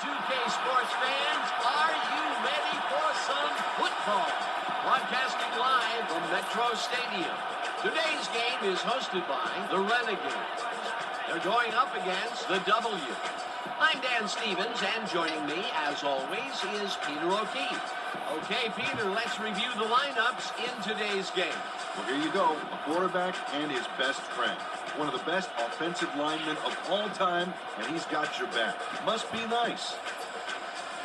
2K sports fans, are you ready for some football? Broadcasting live from Metro Stadium. Today's game is hosted by the Renegades. They're going up against the W. I'm Dan Stevens, and joining me, as always, is Peter O'Keefe. Okay, Peter, let's review the lineups in today's game. Well, here you go. A quarterback and his best friend. One of the best offensive linemen of all time, and he's got your back. Must be nice.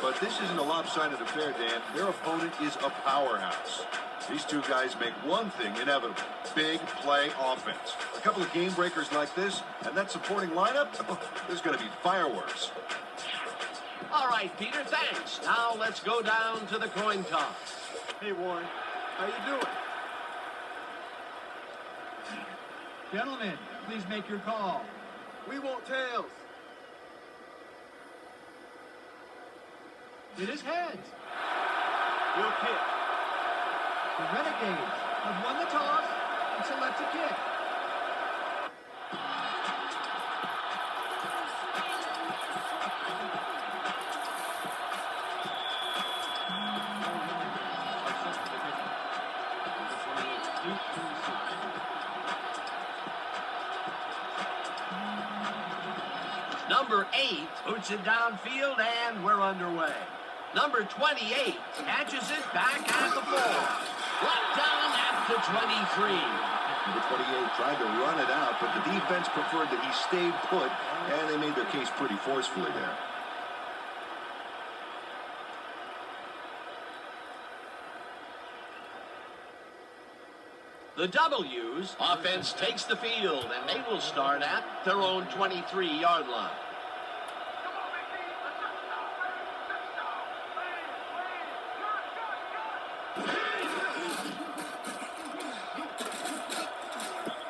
But this isn't a lopsided affair, Dan. Their opponent is a powerhouse. These two guys make one thing inevitable: big play offense. A couple of game breakers like this, and that supporting lineup, there's going to be fireworks. All right, Peter, thanks. Now let's go down to the coin toss. Hey, Warren. How you doing? Gentlemen, please make your call. We want tails. It is heads. We'll kick. The Renegades have won the toss and select a kick. Number 8 boots it downfield, and we're underway. Number 28 catches it back at the 4. Brought down at the 23. Number 28 tried to run it out, but the defense preferred that he stayed put, and they made their case pretty forcefully there. The W's offense takes the field, and they will start at their own 23-yard line.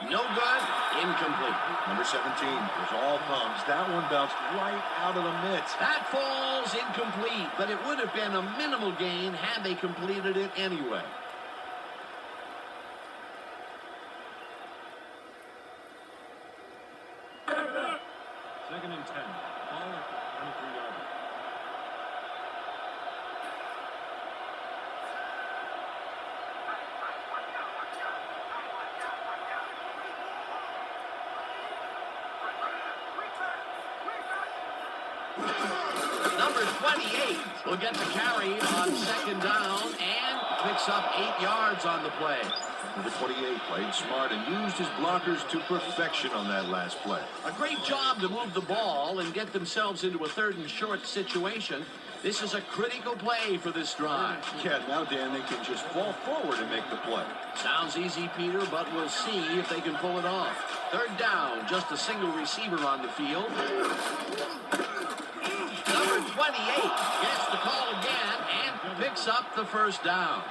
No good, incomplete. Number 17 was all thumbs. That one bounced right out of the mitts. That falls incomplete, but it would have been a minimal gain had they completed it anyway. Second and 10. Ball at the 23-yard line. Number 28 will get the carry on second down and picks up 8 yards on the play. Number 28 played smart and used his blockers to perfection on that last play. A great job to move the ball and get themselves into a 3rd and short situation. This is a critical play for this drive. Yeah, now, Dan, they can just fall forward and make the play. Sounds easy, Peter, but we'll see if they can pull it off. 3rd down, just a single receiver on the field. Number 28 gets the call again and picks up the 1st down.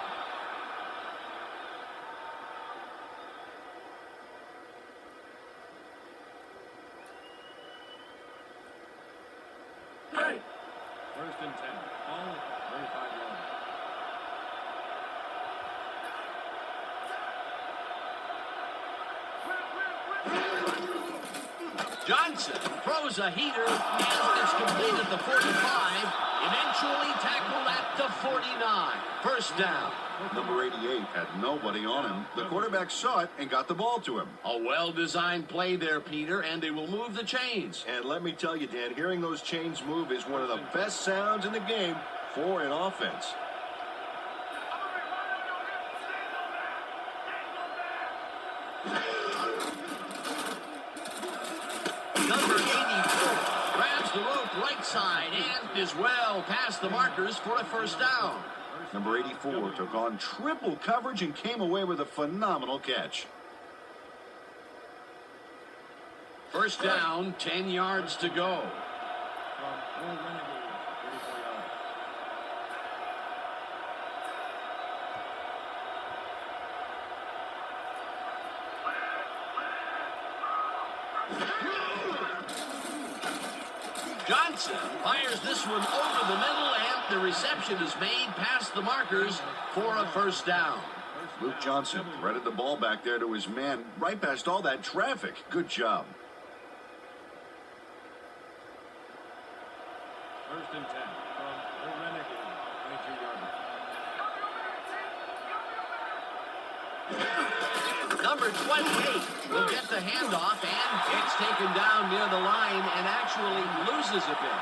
First and 10. Ball at the 35-yard line. Johnson throws a heater, and it's complete at the 45. Eventually tackled at the 49. 1st down. Number 88 had nobody on him. The quarterback saw it and got the ball to him. A well-designed play there, Peter, and they will move the chains. And let me tell you, Dan, hearing those chains move is one of the best sounds in the game for an offense. Number 84 grabs the rope right side and is well past the markers for a 1st down. Number 84 took on triple coverage and came away with a phenomenal catch. 1st down, 10 yards to go. From Renegades, 34 yards. Johnson fires this one over the middle, and the reception is made past the markers for a 1st down. Luke Johnson threaded the ball back there to his man right past all that traffic. Good job. First and 10 from the Renegades. 22-yarder. Number 28 will get the handoff, and it's taken down near the line and actually loses a bit.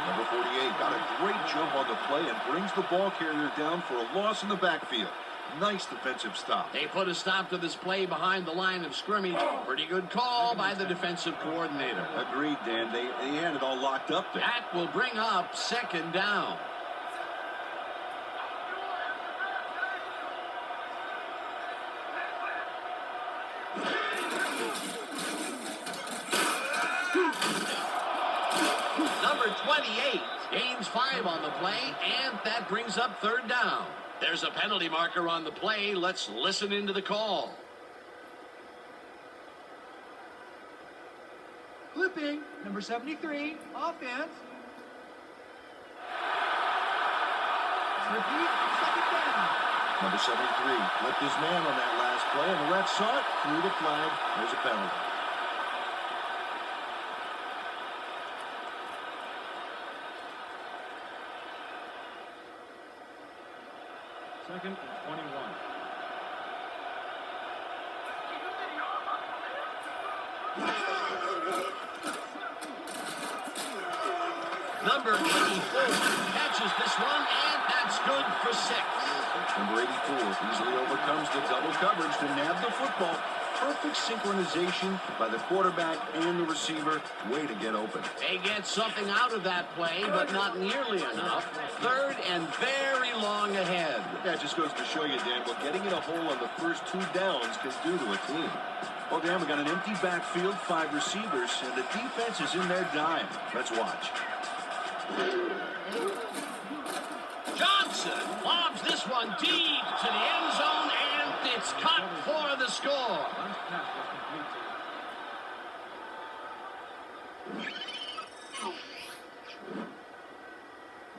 Number 48 got a great jump on the play and brings the ball carrier down for a loss in the backfield. Nice defensive stop. They put a stop to this play behind the line of scrimmage. Pretty good call by the defensive coordinator. Agreed, Dan. They had it all locked up there. That will bring up second down. Number 28 gains 5 on the play, and that brings up third down. There's a penalty marker on the play. Let's listen into the call. Flipping, number 73, offense. Repeat, second down. Number 73 flipped his man on that last play, and the ref saw it, threw the flag. There's a penalty. Second and 21. Number 84 catches this one, and that's good for 6. Number 84 easily overcomes the double coverage to nab the football. Perfect synchronization by the quarterback and the receiver. Way to get open. They get something out of that play, but not nearly enough. Third and very long ahead. That just goes to show you, Dan, what getting in a hole on the first 2 downs can do to a team. Well, Dan, we got an empty backfield, 5 receivers, and the defense is in their dime. Let's watch. Johnson lobs this one deep to the end zone, and it's caught for the score. Last pass was complete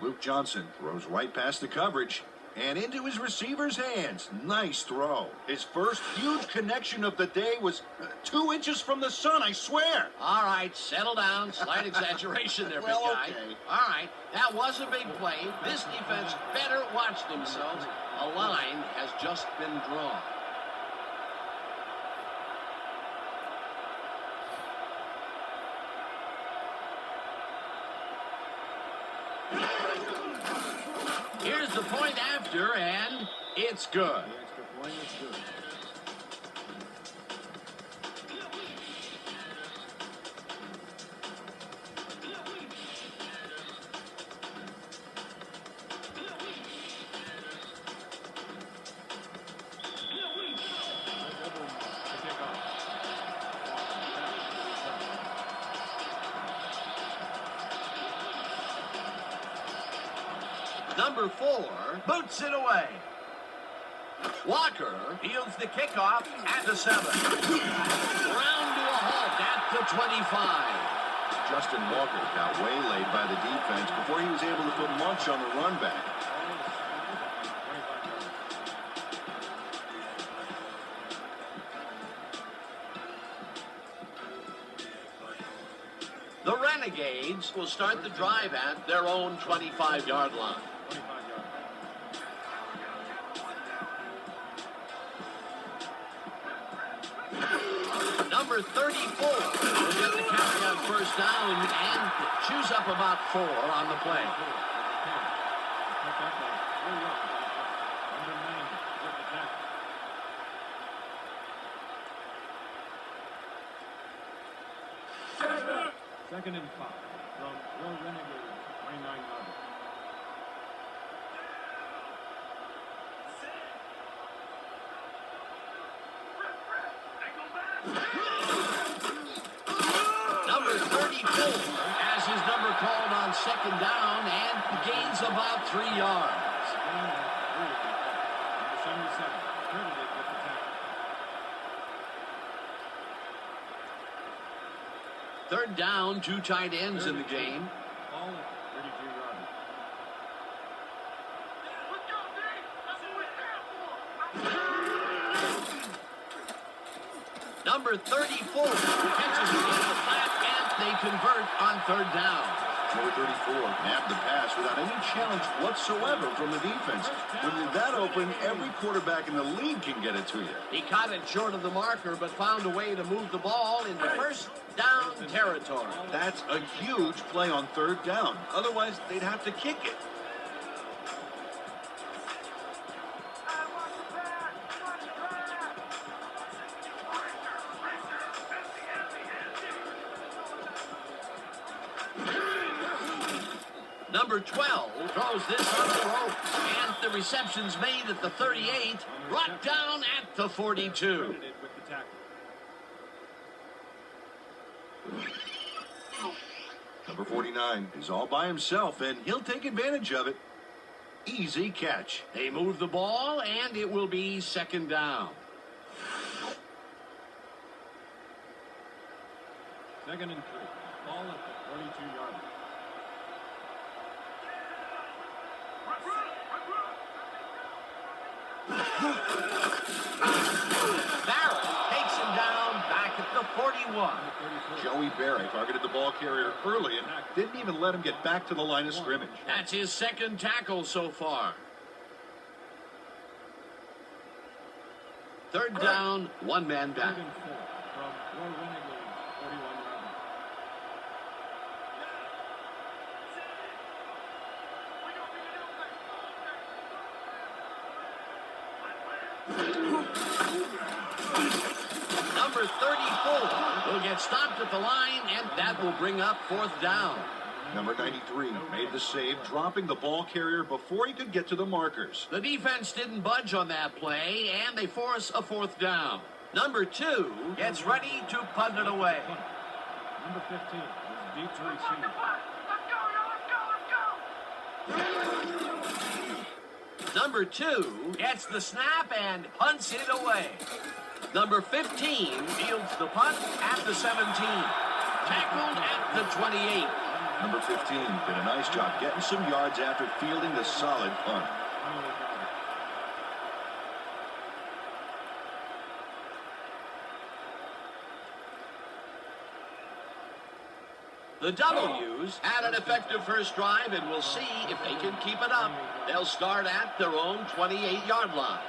to Luke Johnson throws right past the coverage and into his receiver's hands. Nice throw. His first huge connection of the day was 2 inches from the sun, I swear. All right, settle down. Slight exaggeration there, big Well, guy. okay. All right, that was a big play. This defense better watch themselves. A line has just been drawn. Here's the point after, and it's good. the extra point is good. Number 4 boots it away. Walker fields the kickoff at the 7. Round to a halt at the 25. Justin Walker got waylaid by the defense before he was able to put lunch on the run back. The Renegades will start the drive at their own 25-yard line. 25-yard. Number 34 will get the carry on first down and chews up about 4 on the play. Second and 5 from the Renegades, 29-yarder. Number 34 has his number called on second down and gains about 3 yards. Number 77, credited with the tackle. Third down, 2 tight ends in the game. Ball at 32-yarder. Number 34 catches it in the flat, and they convert on third down. Number 34 nabbed the pass without any challenge whatsoever from the defense. When you're that open, every quarterback in the league can get it to you. He caught it short of the marker, but found a way to move the ball into first down territory. That's a huge play on third down. Otherwise, they'd have to kick it. Number 12 throws this on the rope, and the reception's made at the 38, brought down at the 42. Number 49 is all by himself, and he'll take advantage of it. Easy catch. They move the ball, and it will be second down. Second and 3. Ball at the 42-yard line. Barrett takes him down back at the 41. Joey Barrett targeted the ball carrier early and didn't even let him get back to the line of scrimmage. That's his second tackle so far. Third down, one man back. Third and 4 from your Renegades, 41-yard line. Number 34 will get stopped at the line, and that will bring up fourth down. Number 93 made the save, dropping the ball carrier before he could get to the markers. The defense didn't budge on that play, and they force a fourth down. Number 2 gets ready to punt it away. Number 15 is deep to receive. Number 2 gets the snap and punts it away. Number 15 fields the punt at the 17. Tackled at the 28. Number 15 did a nice job getting some yards after fielding the solid punt. The W's had an effective first drive, and we'll see if they can keep it up. They'll start at their own 28-yard line.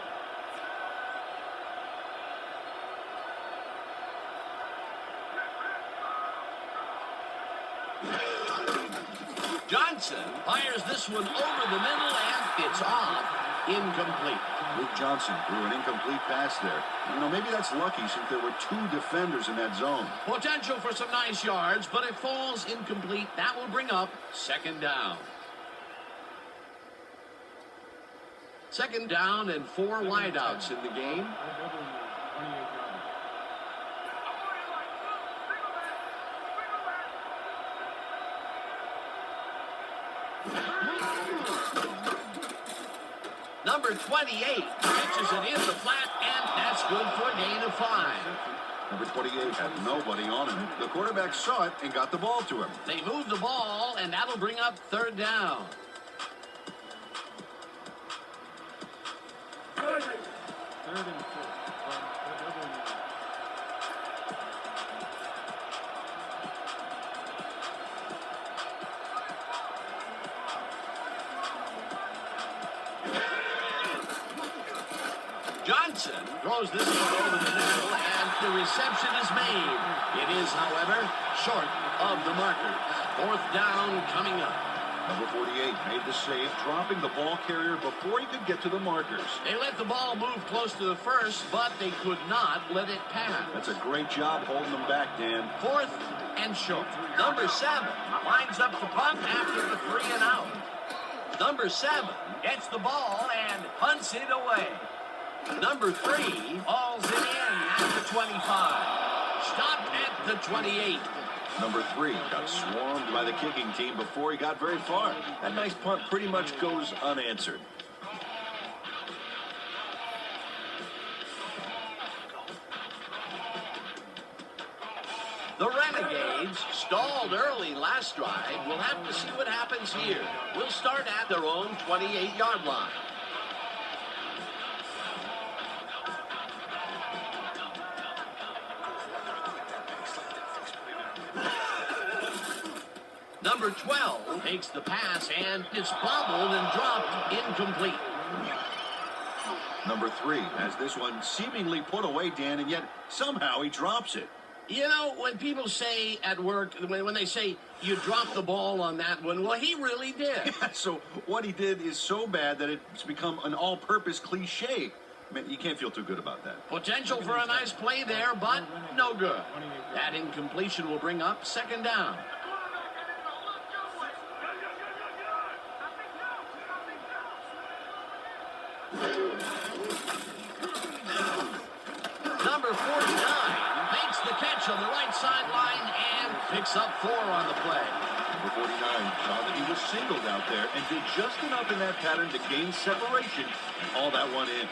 Johnson fires this one over the middle, and it's off. Incomplete. Luke Johnson threw an incomplete pass there. You know, maybe that's lucky since there were 2 defenders in that zone. Potential for some nice yards, but it falls incomplete. That will bring up second down. Second down and 4 wideouts in the game. Number 28 catches it in the flat, and that's good for a gain of 5. Number 28 had nobody on him. The quarterback saw it and got the ball to him. They move the ball, and that'll bring up third down. Third and 4 from the W. Johnson throws this one over the middle, and the reception is made. It is, however, short of the marker. Fourth down coming up. Number 48 made the save, dropping the ball carrier before he could get to the markers. They let the ball move close to the first, but they could not let it pass. That's a great job holding them back, Dan. Fourth and short. Number 7 lines up the punt after the 3 and out. Number 7 gets the ball and punts it away. Number 3 hauls it in at the 25. Stopped at the 28. Number 3 got swarmed by the kicking team before he got very far. That nice punt pretty much goes unanswered. The Renegades stalled early last drive. We'll have to see what happens here. We'll start at their own 28-yard line. Number 12 takes the pass and is fumbled and dropped incomplete. Number 3 has this one seemingly put away, Dan, and yet somehow he drops it. You know, when people say at work, when they say you dropped the ball on that one, well, he really did. Yeah, so what he did is so bad that it's become an all-purpose cliche. I mean, you can't feel too good about that. Potential for a nice play there, but no good. That incompletion will bring up second down. Number 49 makes the catch on the right sideline and picks up 4 on the play. Number 49 saw that he was singled out there and did just enough in that pattern to gain separation and haul that one in.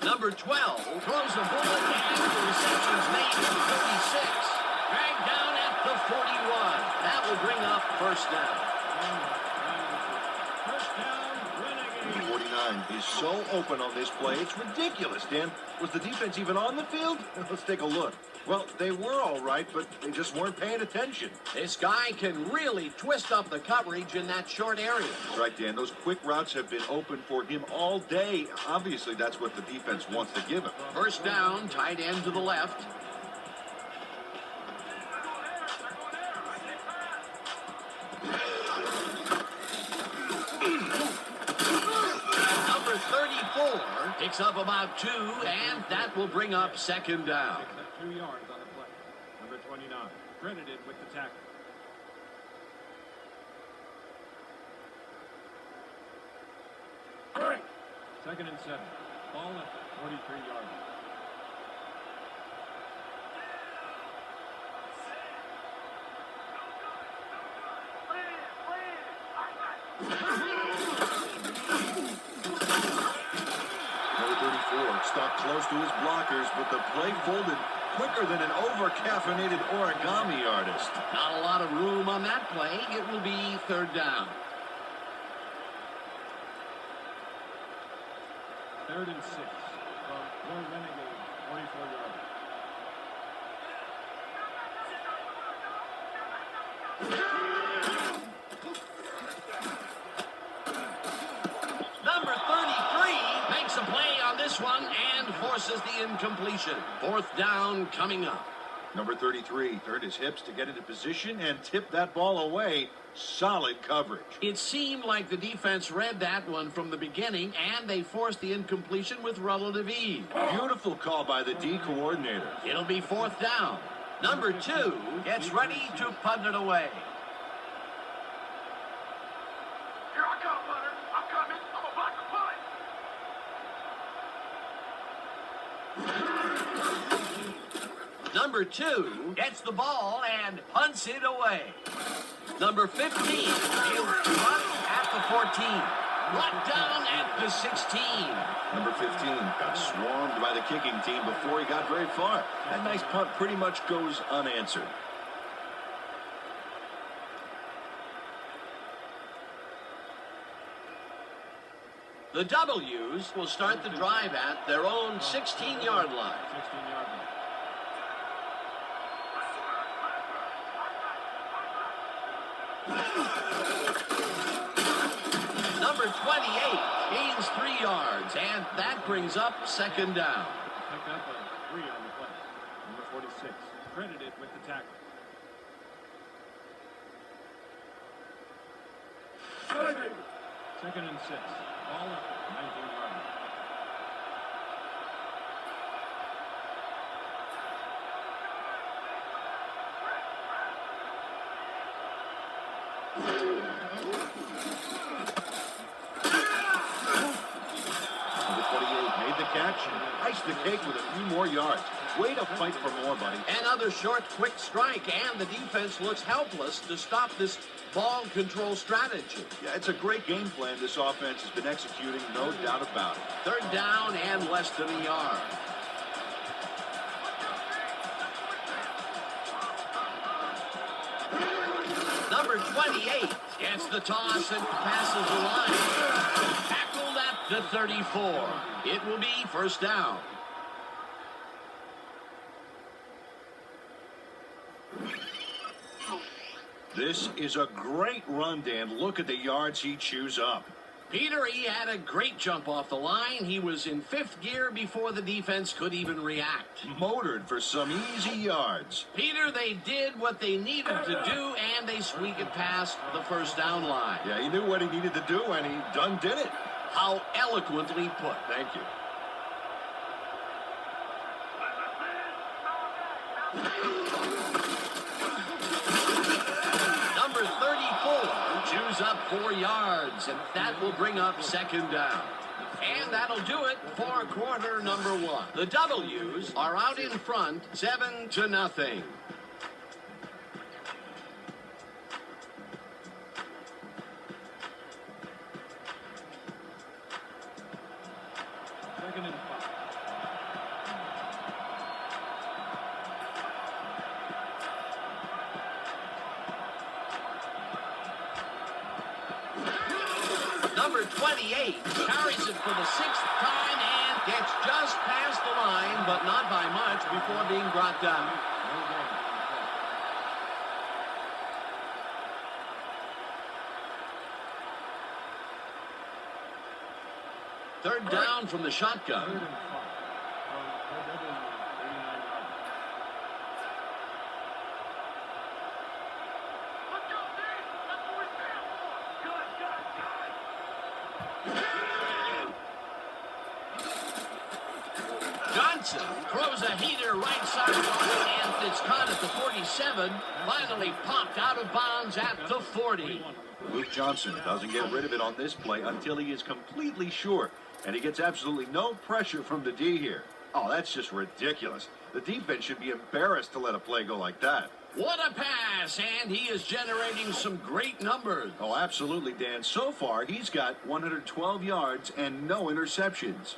Number 12 throws a bullet and the reception's made at the 36. Dragged down at the 41. That will bring up first down. First down, Renegades. 49 is so open on this play, it's ridiculous, Dan. Was the defense even on the field? Let's take a look. Well, they were all right, but they just weren't paying attention. This guy can really twist up the coverage in that short area. That's right, Dan. Those quick routes have been open for him all day. Obviously, that's what the defense wants to give him. First down, tight end to the left. Number 34 picks up about 2, and that will bring up second down. 2 yards on the play. Number 29, credited with the tackle. Second and 7. Ball at 43 yards. Number 34 stopped close to his blockers, but the play folded quicker than an over-caffeinated origami artist. Not a lot of room on that play. It will be third down. Third and 6 from your Renegades, 44 yards. Number 33 makes a play on this one and forces the incompletion. Fourth down coming up. Number 33 turned his hips to get into position and tipped that ball away. Solid coverage. It seemed like the defense read that one from the beginning, and they forced the incompletion with relative ease. Beautiful call by the D coordinator. It'll be fourth down. Number 2 gets ready to punt it away. Here I come, Butter. I'm coming. I'm about to punt. Number 2 gets the ball and punts it away. Number 15 he'll punt at the 14. Brought down at the 16. Number 15 got swarmed by the kicking team before he got very far. That nice punt pretty much goes unanswered. The W's will start the drive at their own 16-yard line. 16-yard line. Number 28 gains 3 yards, and that brings up second down. Picked up a 3 on the play. Number 46, credited with the tackle. Second and 6. Ball up, 19 yards. Number 28 made the catch and iced the cake with a few more yards. Way to fight for more, buddy. Another short, quick strike, and the defense looks helpless to stop this ball control strategy. Yeah, it's a great game plan this offense has been executing, no doubt about it. Third down and less than a yard. Number 28 gets the toss and passes the line. Tackled at the 34. It will be first down. This is a great run, Dan. Look at the yards he chews up. Peter, he had a great jump off the line. He was in fifth gear before the defense could even react. Motored for some easy yards. Peter, they did what they needed to do, and they squeaked it past the first down line. Yeah, he knew what he needed to do, and he done did it. How eloquently put. Thank you. Number 34 chews up 4 yards, and that will bring up second down. And that'll do it for quarter number 1. The W's are out in front, 7-0. Second and 5. Number 28 carries it for the 6th time and gets just past the line, but not by much before being brought down. Third down from the shotgun. Third and 5. From the W, 39 yards. Let's go, Dave. That's what we stand for. Good, good, good. Johnson throws a heater right sideline, and it's caught at the 47. Finally popped out of bounds at the 40. Luke Johnson doesn't get rid of it on this play until he is completely sure. And he gets absolutely no pressure from the D here. Oh, that's just ridiculous. The defense should be embarrassed to let a play go like that. What a pass, and he is generating some great numbers. Oh, absolutely, Dan. So far, he's got 112 yards and no interceptions.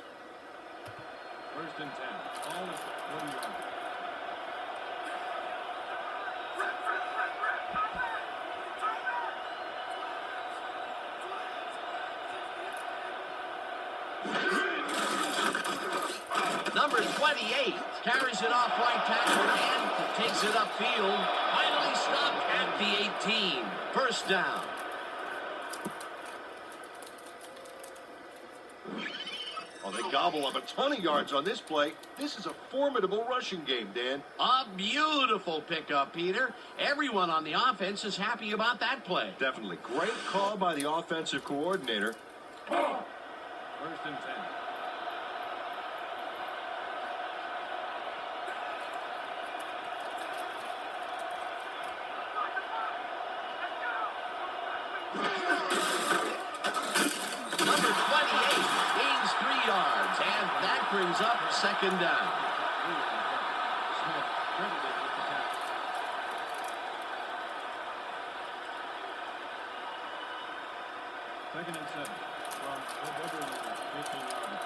First and 10. Ball is 40 yards. Number 28 carries it off right tackle and takes it upfield. Finally stopped at the 18. First down. Oh, they gobble up a ton of yards on this play. This is a formidable rushing game, Dan. A beautiful pickup, Peter. Everyone on the offense is happy about that play. Definitely. Great call by the offensive coordinator. First and 10. Number 28 gains 3 yards, and that brings up second down. Smith credited with the tackle. Second and 7. From the W, 15 yards.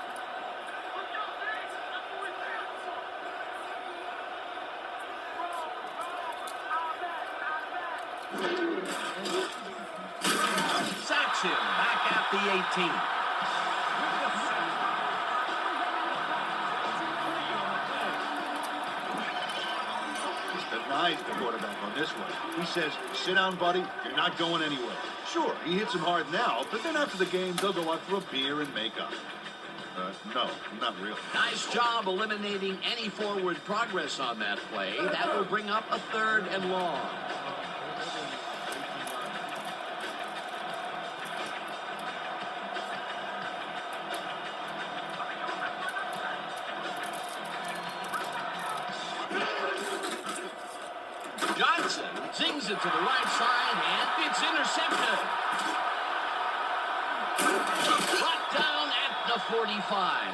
Let's go, Dave. That's what we stand for. Sacks him back at the 18. Denies the quarterback on this one. He says, sit down, buddy. You're not going anywhere. Sure, he hits him hard now, but then after the game, they'll go out for a beer and make up. No, not really. Nice job eliminating any forward progress on that play. That will bring up a third and long. Johnson zings it to the right side, and it's intercepted. Brought down at the 45.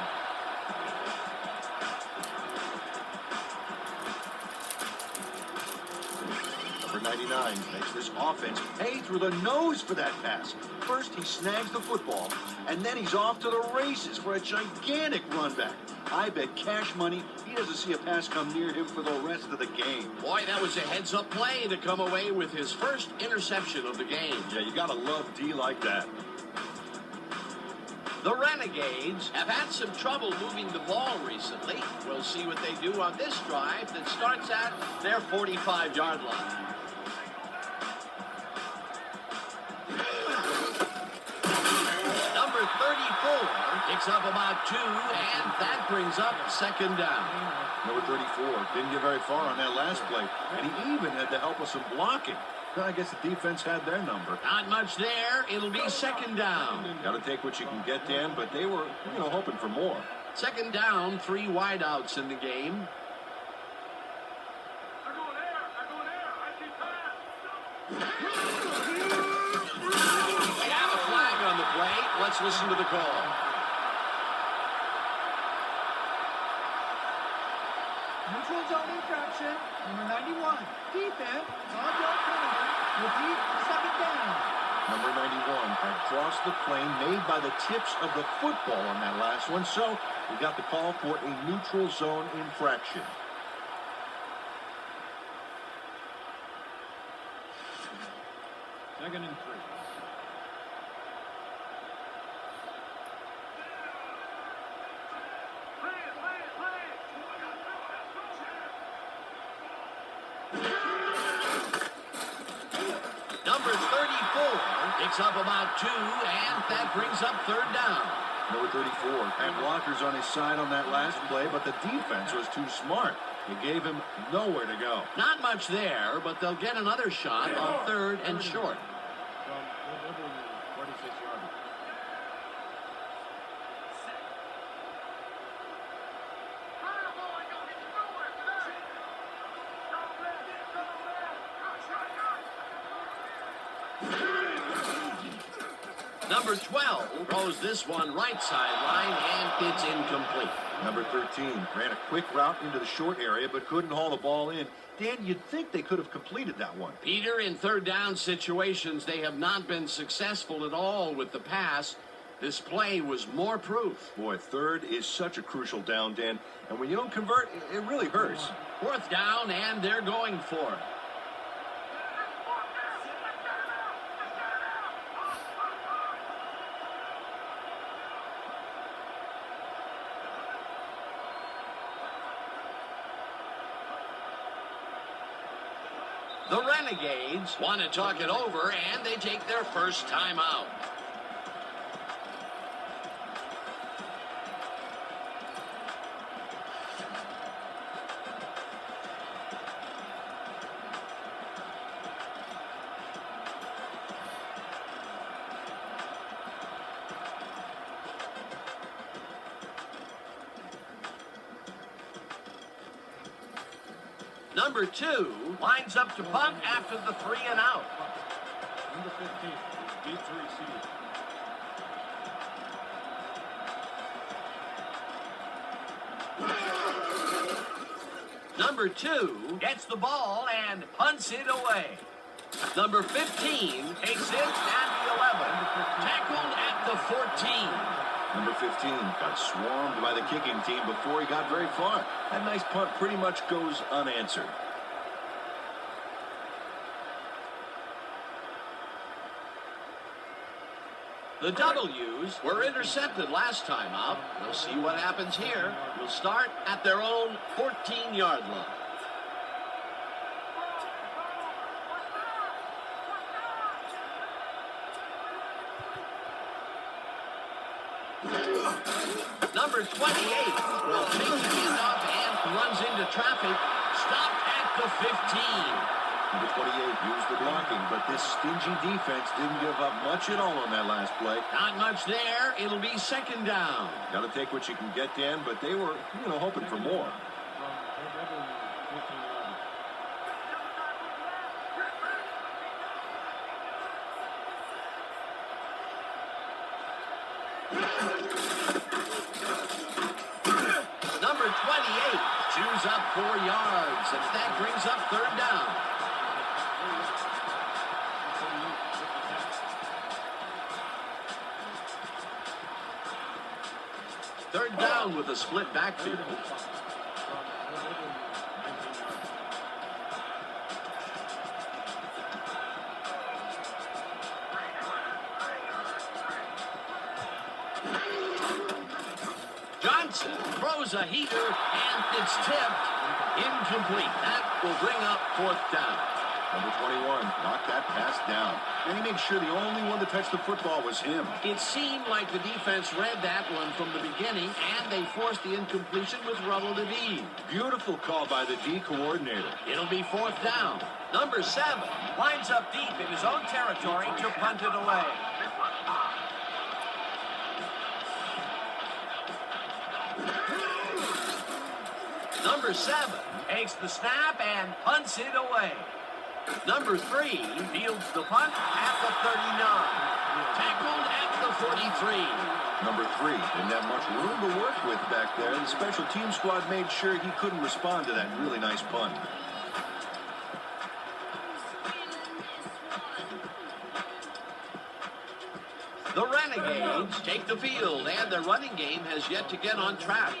Number 99 makes this offense pay through the nose for that pass. First, he snags the football, and then he's off to the races for a gigantic run back. I bet cash money he doesn't see a pass come near him for the rest of the game. Boy, that was a heads-up play to come away with his first interception of the game. Yeah, you gotta love D like that. The Renegades have had some trouble moving the ball recently. We'll see what they do on this drive that starts at their 45-yard line. Number 34 picks up about 2, and that brings up second down. Number 34 didn't get very far on that last play, and he even had the help of some blocking. I guess the defense had their number. Not much there. It'll be second down. Got to take what you can get, Dan, but they were, hoping for more. Second down, 3 wideouts in the game. They're going there. I see pass. We have a flag on the play. Let's listen to the call. Neutral zone infraction. Number 91. Defense on your corner. Repeat, second down. Number 91 had crossed the plane made by the tips of the football on that last one, so we got the call for a neutral zone infraction. Second and 3. Number 34 picks up about 2, and that brings up third down. Number 34 had blockers on his side on that last play, but the defense was too smart. It gave him nowhere to go. Not much there, but they'll get another shot on third and short. From whatever 46 yards. Number 12 throws this one right sideline, and it's incomplete. Number 13 ran a quick route into the short area, but couldn't haul the ball in. Dan, you'd think they could have completed that one. Peter, in third down situations, they have not been successful at all with the pass. This play was more proof. Boy, third is such a crucial down, Dan, and when you don't convert, it really hurts. Fourth down, and they're going for it. The Renegades want to talk it over, and they take their first timeout. Number 2 lines up to punt after the 3 and out. Number 15 is deep to receive. Number 2 gets the ball and punts it away. Number 15 takes it at the 11. Tackled at the 14. Number 15 got swarmed by the kicking team before he got very far. That nice punt pretty much goes unanswered. The W's were intercepted last time out. We'll see what happens here. We'll start at their own 14-yard line. Number 28 will take the handoff and runs into traffic. Stopped at the 15. Number 28 used the blocking, but this stingy defense didn't give up much at all on that last play. Not much there. It'll be second down. Got to take what you can get, Dan, but they were, hoping for more. From whatever 15 yards. Number 28 chews up 4 yards, and that brings up third down. Third down with a split backfield. Johnson throws a heater, and it's tipped. Incomplete. That will bring up fourth down. Number 21 knocked that pass down. And he made sure the only one to touch the football was him. It seemed like the defense read that one from the beginning, and they forced the incompletion with relative ease. Beautiful call by the D coordinator. It'll be fourth down. Number 7 lines up deep in his own territory to punt it away. Number 7 takes the snap and punts it away. Number 3 fields the punt at the 39. Tackled at the 43. Number 3 didn't have much room to work with back there. The special team squad made sure he couldn't respond to that really nice punt. The Renegades take the field, and their running game has yet to get on track.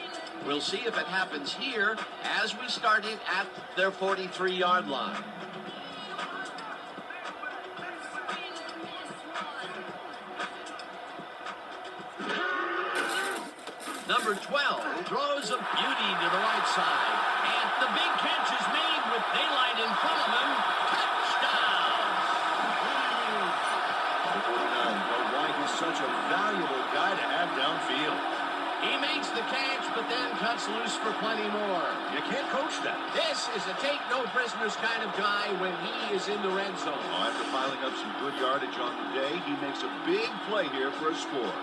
We'll see if it happens here as we start it at their 43-yard line. Number 12 throws a beauty to the right side. And the big catch is made with daylight in front of him. Touchdown! Number 49, well, why he's such a valuable guy to have downfield. He makes the catch, but then cuts loose for plenty more. You can't coach that. This is a take-no-prisoners kind of guy when he is in the red zone. After piling up some good yardage on the day, he makes a big play here for a score.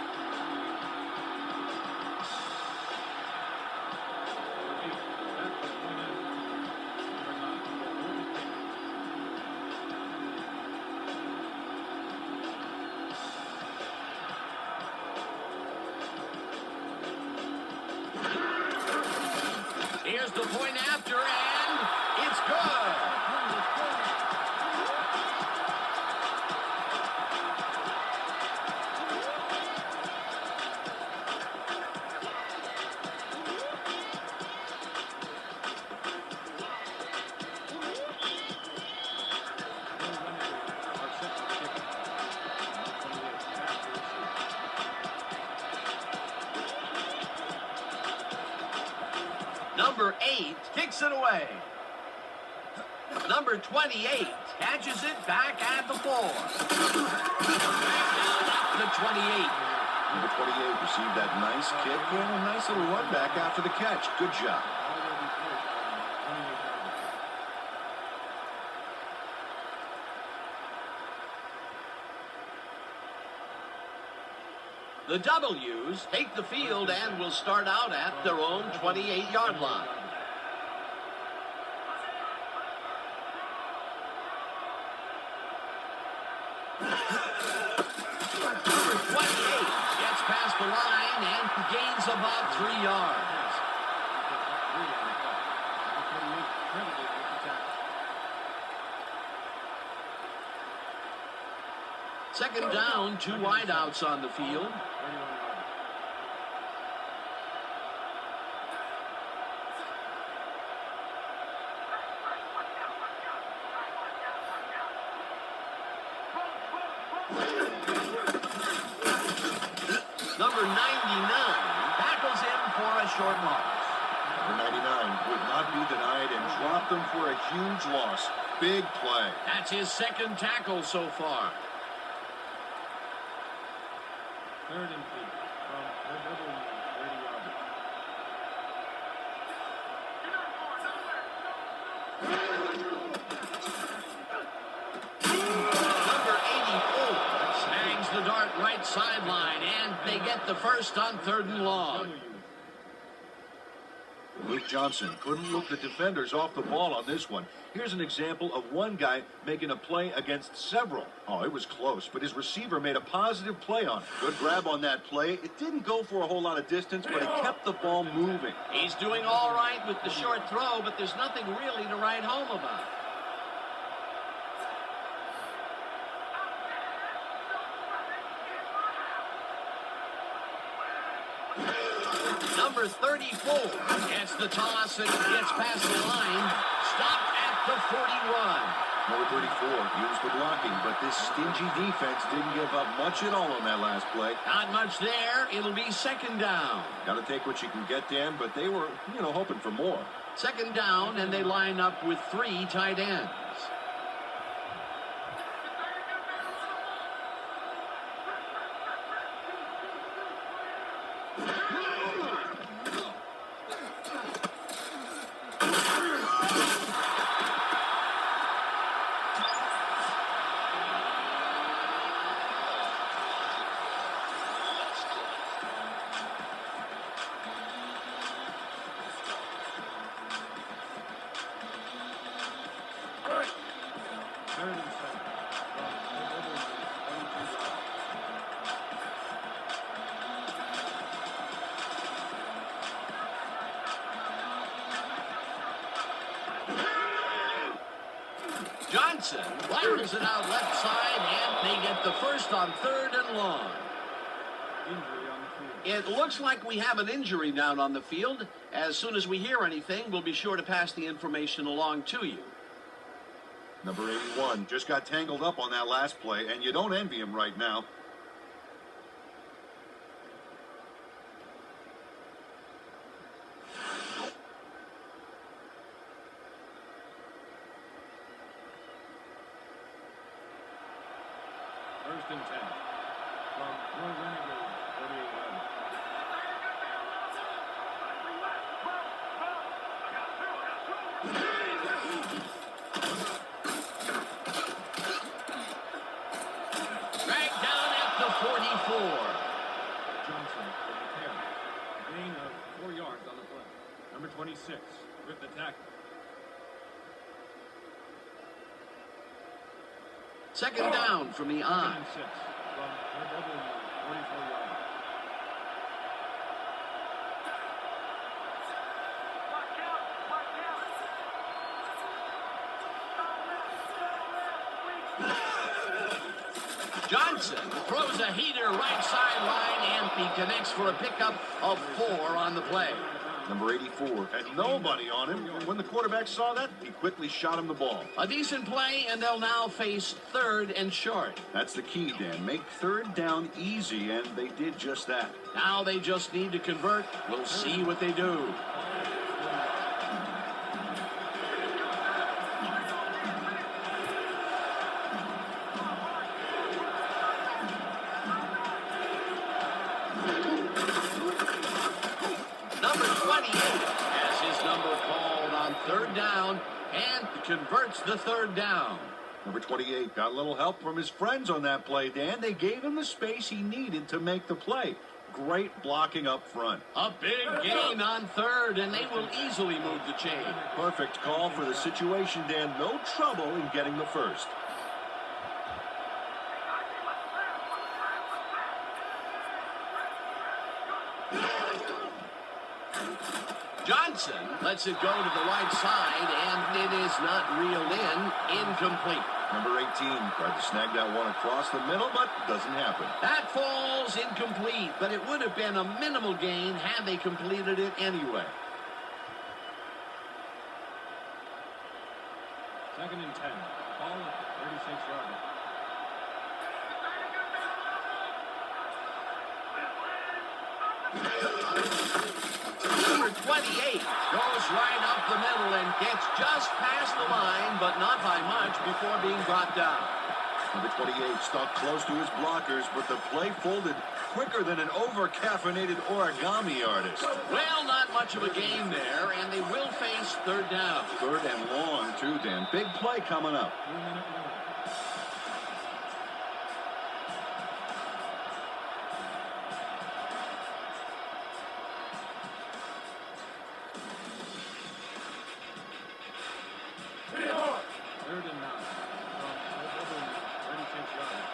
Here's the point after, and it's good. Number 8 kicks it away. Number 28 catches it back at the 4. Back down at the 28. Number 28 received that nice kick and a nice little run back after the catch. Good job. The W's take the field and will start out at their own 28-yard line. Number 28 gets past the line and gains about 3 yards. Second down, 2 wideouts on the field. Number 99 tackles him for a short loss. Number 99 would not be denied and dropped them for a huge loss. Big play. That's his second tackle so far. Third and 2 from the W 30-yard. Number 84 snags the dart right sideline, and they get the first on 3rd and long. Luke Johnson couldn't look the defenders off the ball on this one. Here's an example of one guy making a play against several. Oh, it was close, but his receiver made a positive play on it. Good grab on that play. It didn't go for a whole lot of distance, but it kept the ball moving. He's doing all right with the short throw, but there's nothing really to write home about. Number 34 gets the toss and gets past the line. Stopped at the 41. Number 34 used the blocking, but this stingy defense didn't give up much at all on that last play. Not much there. It'll be second down. Got to take what you can get, Dan, but they were, hoping for more. Second down, and they line up with 3 tight ends. Third and 7. Johnson fires it out left side, and they get the first on 3rd and long. Injury on the field. It looks like we have an injury down on the field. As soon as we hear anything, we'll be sure to pass the information along to you. Number 81 just got tangled up on that last play, and you don't envy him right now. First and 10. From the Renegades, 48-yard. Dragged down at the 44. Johnson with the carry. Gain of 4 yards on the play. Number 26 with the tackle. Second down from the Second I. and 6 from the 44-yard. Johnson throws a heater right sideline, and he connects for a pickup of 4 on the play. Number 84 had nobody on him. When the quarterback saw that, he quickly shot him the ball. A decent play, and they'll now face 3rd and short. That's the key, Dan. Make 3rd down easy, and they did just that. Now they just need to convert. We'll see what they do. Number 28 has his number called on 3rd down and converts the 3rd down. Number 28 got a little help from his friends on that play, Dan. They gave him the space he needed to make the play. Great blocking up front. A big gain on 3rd, and they will easily move the chain. Perfect call for the situation, Dan. No trouble in getting the first. Johnson lets it go to the right side, and it is not reeled in. Incomplete. Number 18 tried to snag that one across the middle, but doesn't happen. That falls incomplete, but it would have been a minimal gain had they completed it anyway. Second and 10. Ball at the 36-yard line. Number 28 goes right up the middle and gets just past the line, but not by much before being brought down. Number 28 stuck close to his blockers, but the play folded quicker than an over-caffeinated origami artist. Well, not much of a gain there, and they will face 3rd down. 3rd and long, too, Dan. Big play coming up. 2-minute warning. Third and 9 from the 36-yard line.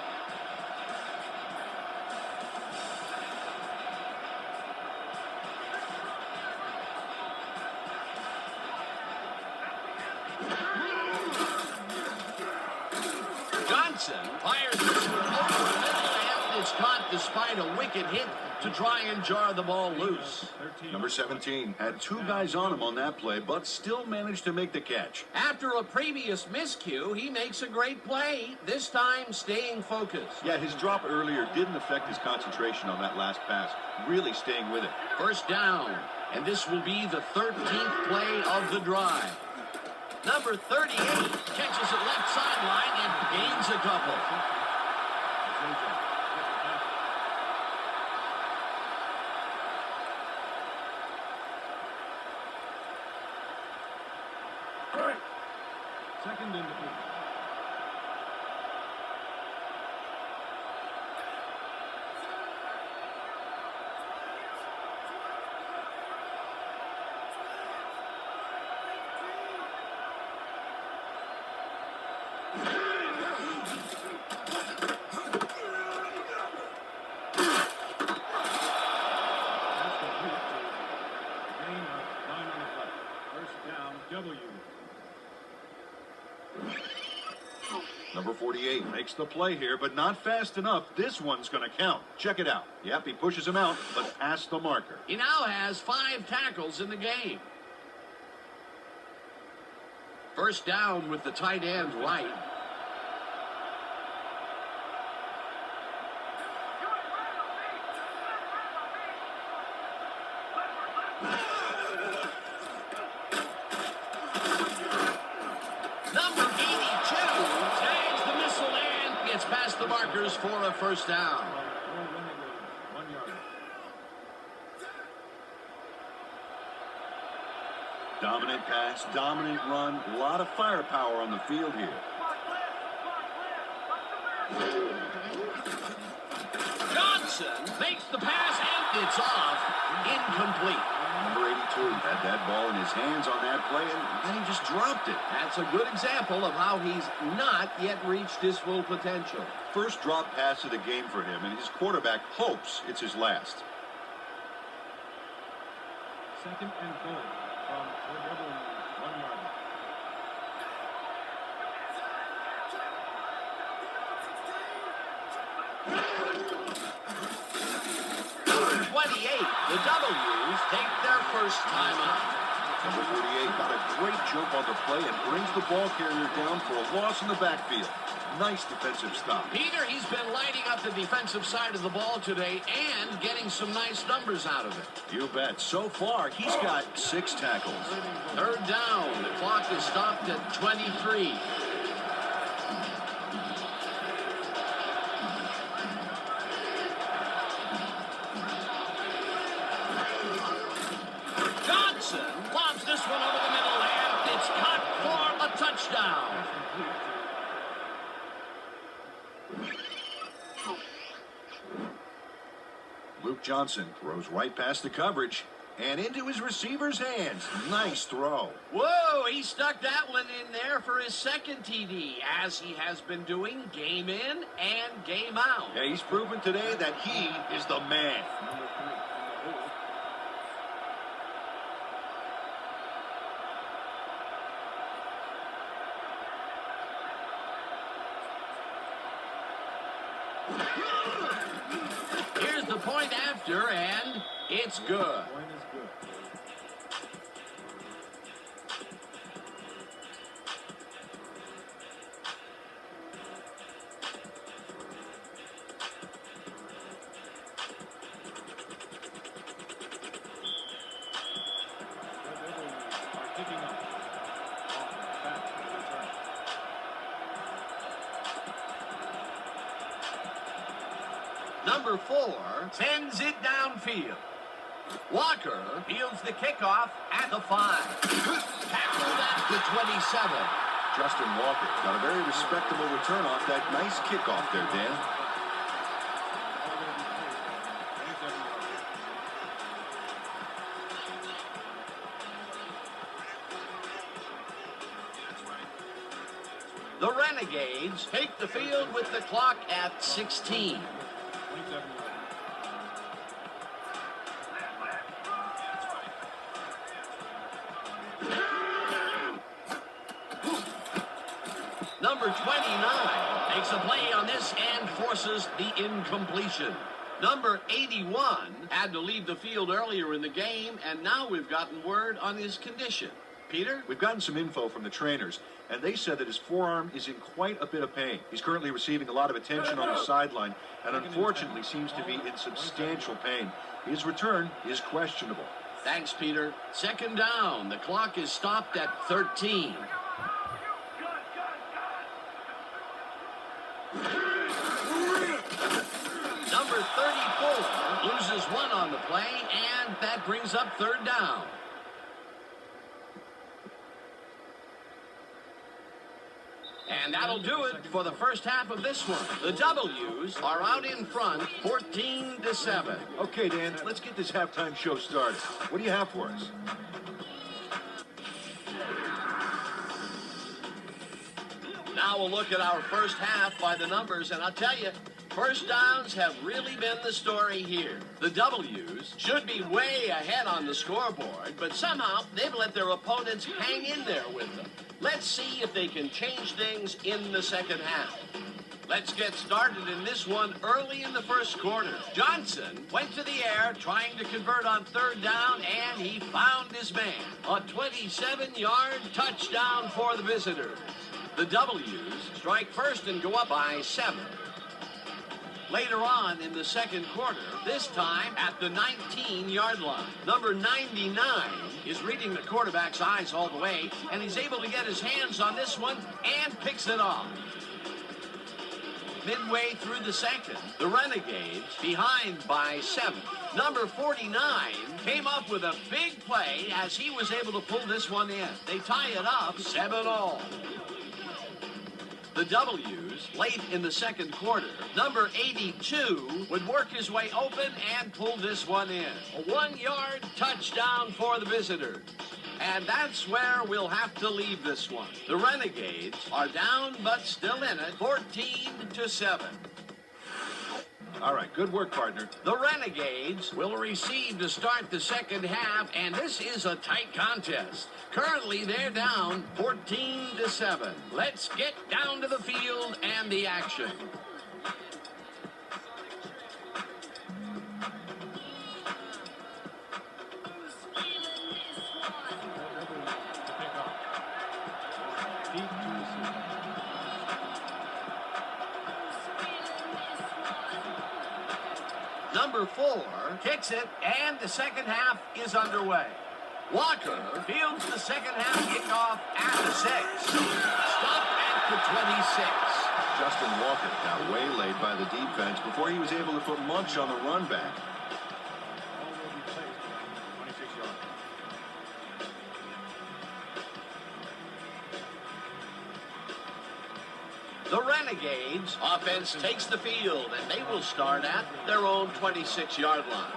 Johnson fires this one over the middle, and It's caught despite a wicked hit to try and jar the ball loose. Number 17 had two guys on him on that play, but still managed to make the catch. After a previous miscue, he makes a great play, this time staying focused. Yeah, his drop earlier didn't affect his concentration on that last pass. Really staying with it. First down, and this will be the 13th play of the drive. Number 38 catches it left sideline and gains a couple. Second and 8. W. Number 48 makes the play here, but not fast enough. This one's going to count. Check it out. Yep, he pushes him out, but past the marker. He now has 5 tackles in the game. First down with the tight end right. Number 82 tags the missile and gets past the markers for a first down. Renegades, 1 yard. Dominant pass, dominant run, a lot of firepower on the field here. Johnson makes the pass and it's off. Incomplete. Number 82 had that ball in his hands on that play, and then he just dropped it. That's a good example of how he's not yet reached his full potential. First drop pass of the game for him, and his quarterback hopes it's his last. Second and goal from the W. 1 yard. Number 28, the W's take their first time out. Number 48 got a great jump on the play and brings the ball carrier down for a loss in the backfield. Nice defensive stop. Peter, he's been lighting up the defensive side of the ball today and getting some nice numbers out of it. You bet. So far, he's got 6 tackles. Third down. The clock is stopped at 23. Johnson lobs this one over the middle and it's caught for a touchdown. Luke Johnson throws right past the coverage and into his receiver's hands. Nice throw. Whoa, he stuck that one in there for his second TD, as he has been doing game in and game out. Yeah, he's proven today that he is the man. Number 3 from the hole. Here's the point after, and it's good. Point is good. The W are kicking up. Offense back to the return. Number 4 sends it downfield. Walker fields the kickoff at the 5. Tackled at the 27. Justin Walker got a very respectable return off that nice kickoff there, Dan. The Renegades take the field with the clock at 16. 27 yards. Number 29 Makes a play on this and forces the incompletion. Number 81 had to leave the field earlier in the game, and now we've gotten word on his condition. Peter? We've gotten some info from the trainers, and they said that his forearm is in quite a bit of pain. He's currently receiving a lot of attention on the sideline, and unfortunately seems to be in substantial pain. His return is questionable. Thanks, Peter. Second down. The clock is stopped at 13. Number 34 loses one on the play, and that brings up third down. And that'll do it for the first half of this one. The W's are out in front, 14-7. Okay, Dan, let's get this halftime show started. What do you have for us? Now we'll look at our first half by the numbers, and I'll tell you, first downs have really been the story here. The W's should be way ahead on the scoreboard, but somehow they've let their opponents hang in there with them. Let's see if they can change things in the second half. Let's get started in this one early in the first quarter. Johnson went to the air trying to convert on third down, and he found his man. A 27-yard touchdown for the visitors. The W's strike first and go up by 7. Later on in the second quarter, this time at the 19-yard line. Number 99 is reading the quarterback's eyes all the way, and he's able to get his hands on this one and picks it off. Midway through the second, the Renegades behind by 7. Number 49 came up with a big play as he was able to pull this one in. They tie it up 7-all. The W's, late in the second quarter, number 82 would work his way open and pull this one in. A 1-yard touchdown for the visitors. And that's where we'll have to leave this one. The Renegades are down but still in it, 14-7. All right, good work, partner. The Renegades will receive to start the second half, and this is a tight contest. Currently, they're down 14-7. Let's get down to the field and the action. Number 4 kicks it, and the second half is underway. Walker fields the second half kickoff at the 6. Stop at the 26. Justin Walker got waylaid by the defense before he was able to put much on the run back. Ball will be placed on the 26 yard. The Renegades offense takes the field, and they will start at their own 26-yard line.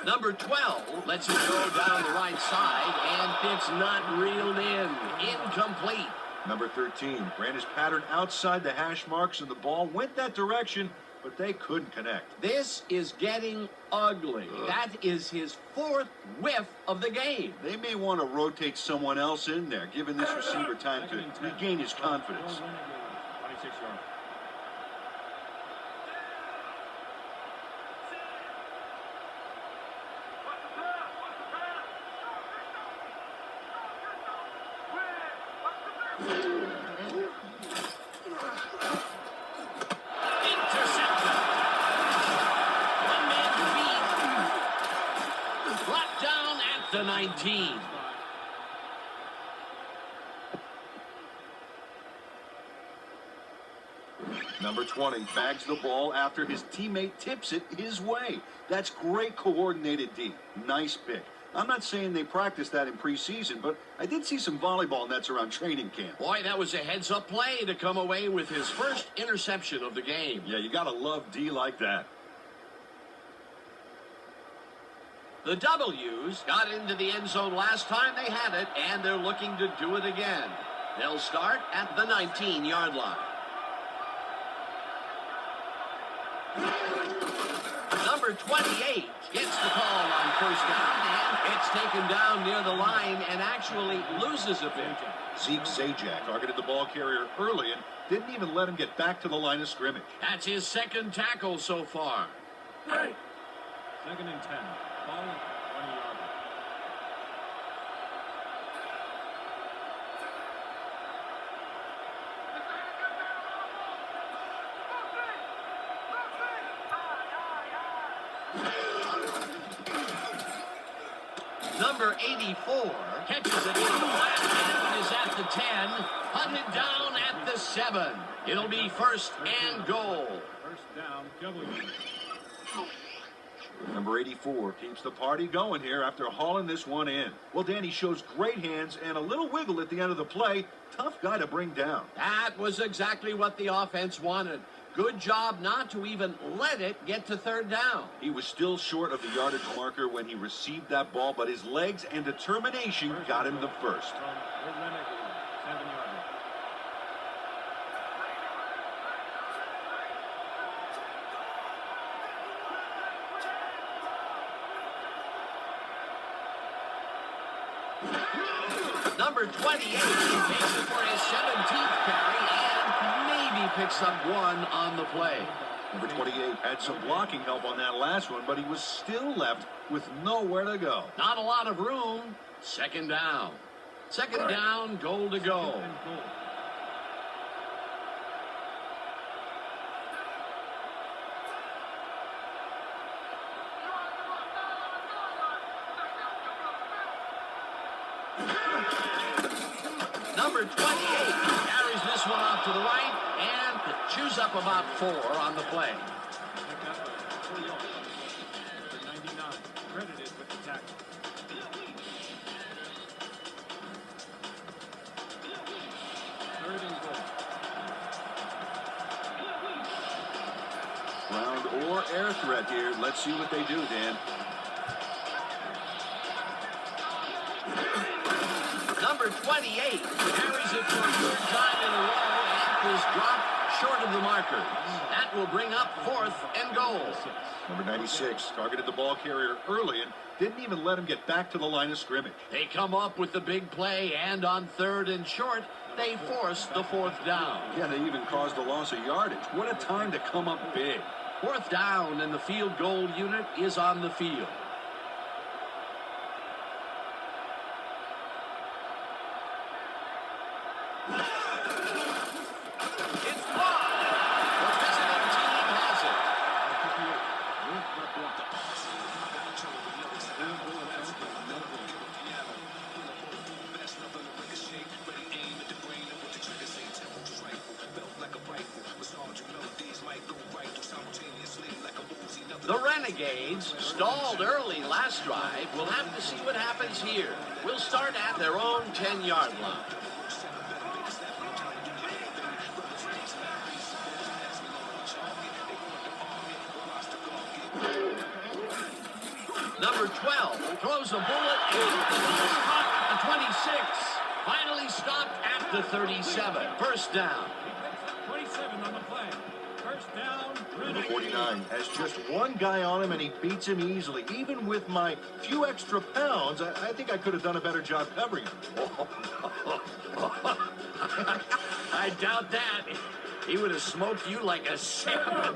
Number 12 lets it go down the right side, and it's not reeled in. Incomplete. Number 13 ran his pattern outside the hash marks, and the ball went that direction, but they couldn't connect. This is getting ugly. That is his 4th whiff of the game. They may want to rotate someone else in there, giving this receiver time to regain his confidence. 26 yard. Intercepted. One man to beat. Brought down at the 19. Number 20 bags the ball after his teammate tips it his way. That's great coordinated D. Nice pick. I'm not saying they practiced that in preseason, but I did see some volleyball nets around training camp. Boy, that was a heads-up play to come away with his first interception of the game. Yeah, you gotta love D like that. The W's got into the end zone last time they had it, and they're looking to do it again. They'll start at the 19-yard line. Number Number 28 gets the call on first down, and it's taken down near the line and actually loses a bit. Zeke Zajac targeted the ball carrier early and didn't even let him get back to the line of scrimmage. That's his second tackle so far. Second and 10. Ball at 20-yard line. Number 84 catches it in the left and is at the 10, hunted down at the 7. It'll be first and goal. First down, W. Number 84 keeps the party going here after hauling this one in. Well, Danny shows great hands and a little wiggle at the end of the play. Tough guy to bring down. That was exactly what the offense wanted. Good job not to even let it get to third down. He was still short of the yardage marker when he received that ball, but his legs and determination got him the first. From the Renegades, 7-yard line. Number 28 makes it for his 17th carry and maybe picks up one on the play. Number 28 had some blocking help on that last one, but he was still left with nowhere to go. Not a lot of room. Second down. Second down, goal to go. And goal. Number 28 carries this one out to the right and chews up about 4 on the play. Pick up 4 yards. Number 99, credited with the tackle. Third and goal. Ground or air threat here. Let's see what they do, Dan. Number 28 carries it for a third time in a row and is dropped short of the marker. That will bring up fourth and goal. Number 96 targeted the ball carrier early and didn't even let him get back to the line of scrimmage. They come up with the big play, and on third and short, they force the fourth down. Yeah, they even caused a loss of yardage. What a time to come up big. Fourth down, and the field goal unit is on the field. It's blocked. The visiting team has it. The Renegades, stalled early last drive, will have to see what happens here. We'll start at their own 10-yard line. Number 12 throws a bullet at the 26. Finally stopped at the 37. First down. 27 on the play. First down, Number Renegades. 49 has just one guy on him, and he beats him easily. Even with my few extra pounds, I think I could have done a better job covering him. I doubt that. He would have smoked you like a salmon.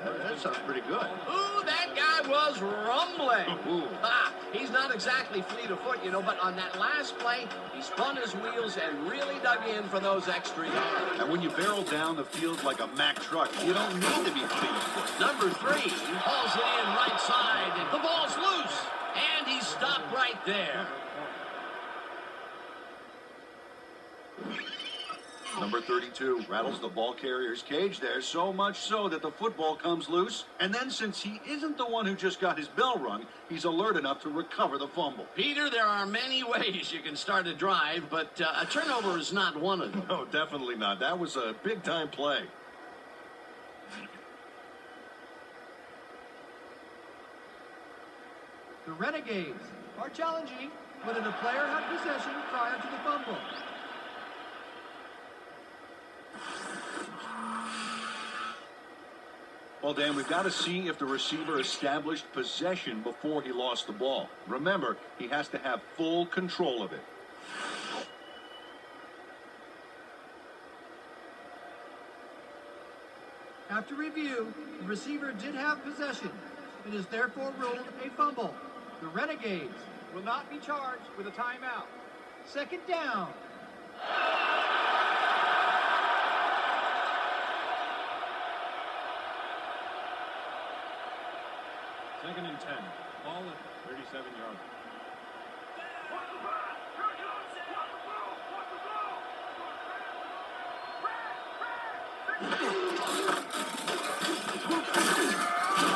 That sounds pretty good. Ooh, that guy was rumbling. Ooh. He's not exactly fleet of foot, but on that last play, he spun his wheels and really dug in for those extra yards. And when you barrel down the field like a Mack truck, you don't need to be fleet of foot. Number 3 hauls it in right side, and the ball's loose, and he's stopped right there. Number 32 rattles the ball carrier's cage there, so much so that the football comes loose. And then, since he isn't the one who just got his bell rung, he's alert enough to recover the fumble. Peter, there are many ways you can start a drive, but a turnover is not one of them. No, definitely not. That was a big-time play. The Renegades are challenging whether the player had possession prior to the fumble. Well, Dan, we've got to see if the receiver established possession before he lost the ball. Remember, he has to have full control of it. After review, the receiver did have possession. It is therefore ruled a fumble. The Renegades will not be charged with a timeout. Second down. Second and 10. Ball at 37 yards. Watch the ball. Here it comes. Watch the ball. Watch the ball.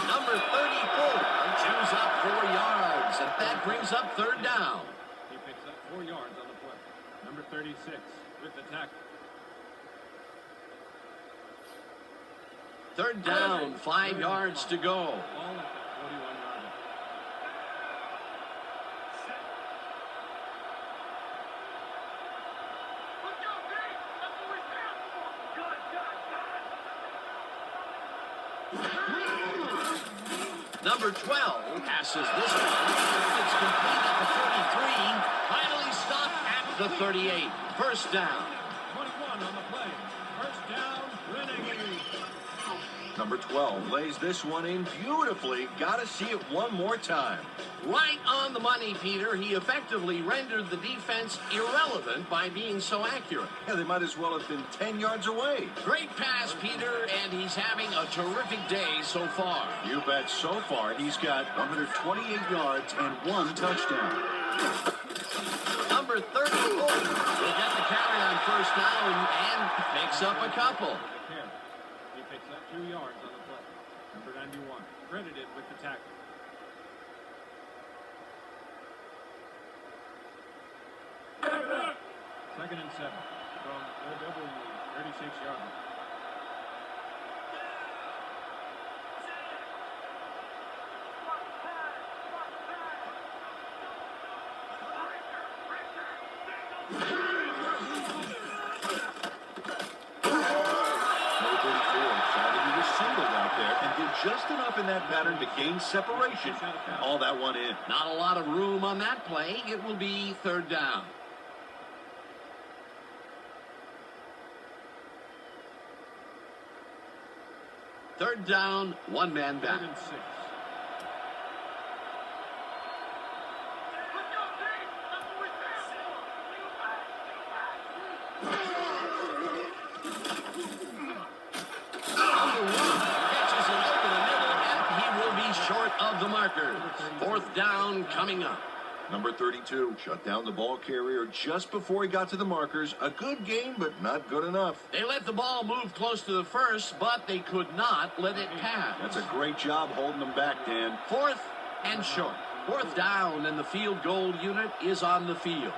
Number 34 chews up 4 yards, and that brings up third down. He picks up 4 yards on the play. Number 36 with the tackle. Third down, 5 yards to go. Ball at the 41-yard line. Let's go, D. That's what we stand for. Good, Number 12 passes this one. It's complete at the 43. Finally stopped at the 38. First down. 21 on the play. First down, Renegades. Number 12 lays this one in beautifully. Got to see it one more time. Right on the money, Peter. He effectively rendered the defense irrelevant by being so accurate. Yeah, they might as well have been 10 yards away. Great pass, Peter, and he's having a terrific day so far. You bet. So far, he's got 128 yards and 1 touchdown. Number 34 will get the carry on first down and picks up a couple. He picks up 2 yards on the play. Number 91, credited with the tackle. Second and 7 from OW, 36-yard line. Just enough in that pattern to gain separation. All that one in. Not a lot of room on that play. It will be third down. Third down, 1 man back. 3rd and 6. Let's go, D. That's what we stand for. Number 1 catches it over the middle, and he will be short of the markers. Fourth down coming up. Number 32 shut down the ball carrier just before he got to the markers. A good game, but not good enough. They let the ball move close to the first, but they could not let it pass. That's a great job holding them back, Dan. Fourth and short. Fourth down, and the field goal unit is on the field.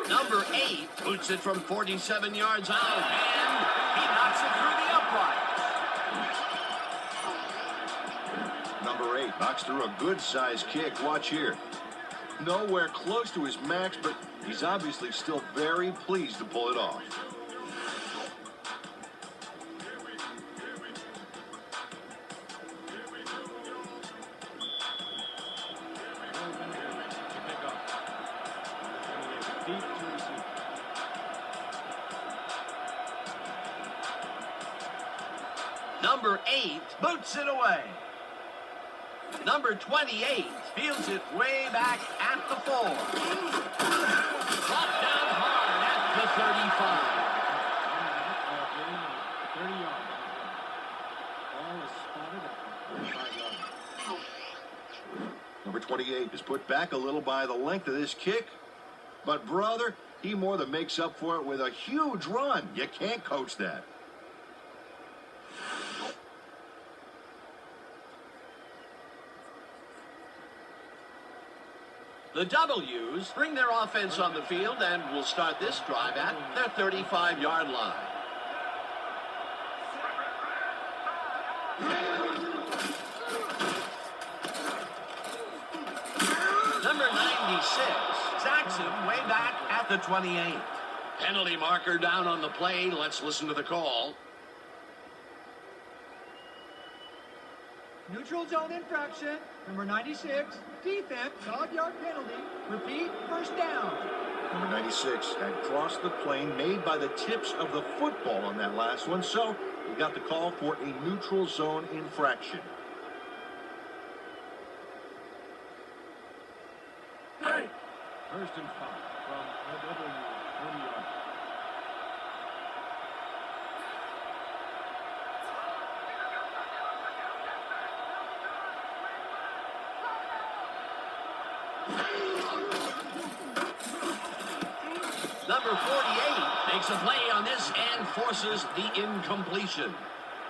Number 8 boots it from 47 yards out, and he knocks it through the uprights. Number 8 knocks through a good-sized kick. Watch here. Nowhere close to his max, but he's obviously still very pleased to pull it off. Deep to receive. Number 8 boots it away. Number 28 fields it way back at the 4. Dropped down hard at the 35. 30 yards. Ball is spotted at the 35 yards. Number 28 is put back a little by the length of this kick. But, brother, he more than makes up for it with a huge run. You can't coach that. The W's bring their offense on the field and will start this drive at their 35-yard line. at the 28. Penalty marker down on the play. Let's listen to the call. Neutral zone infraction. Number 96. Defense. 5-yard penalty. Repeat. First down. Number 96 had crossed the plane made by the tips of the football on that last one, so we got the call for a neutral zone infraction. First and 5 from the W, 40 yards. Number 48 makes a play on this and forces the incompletion.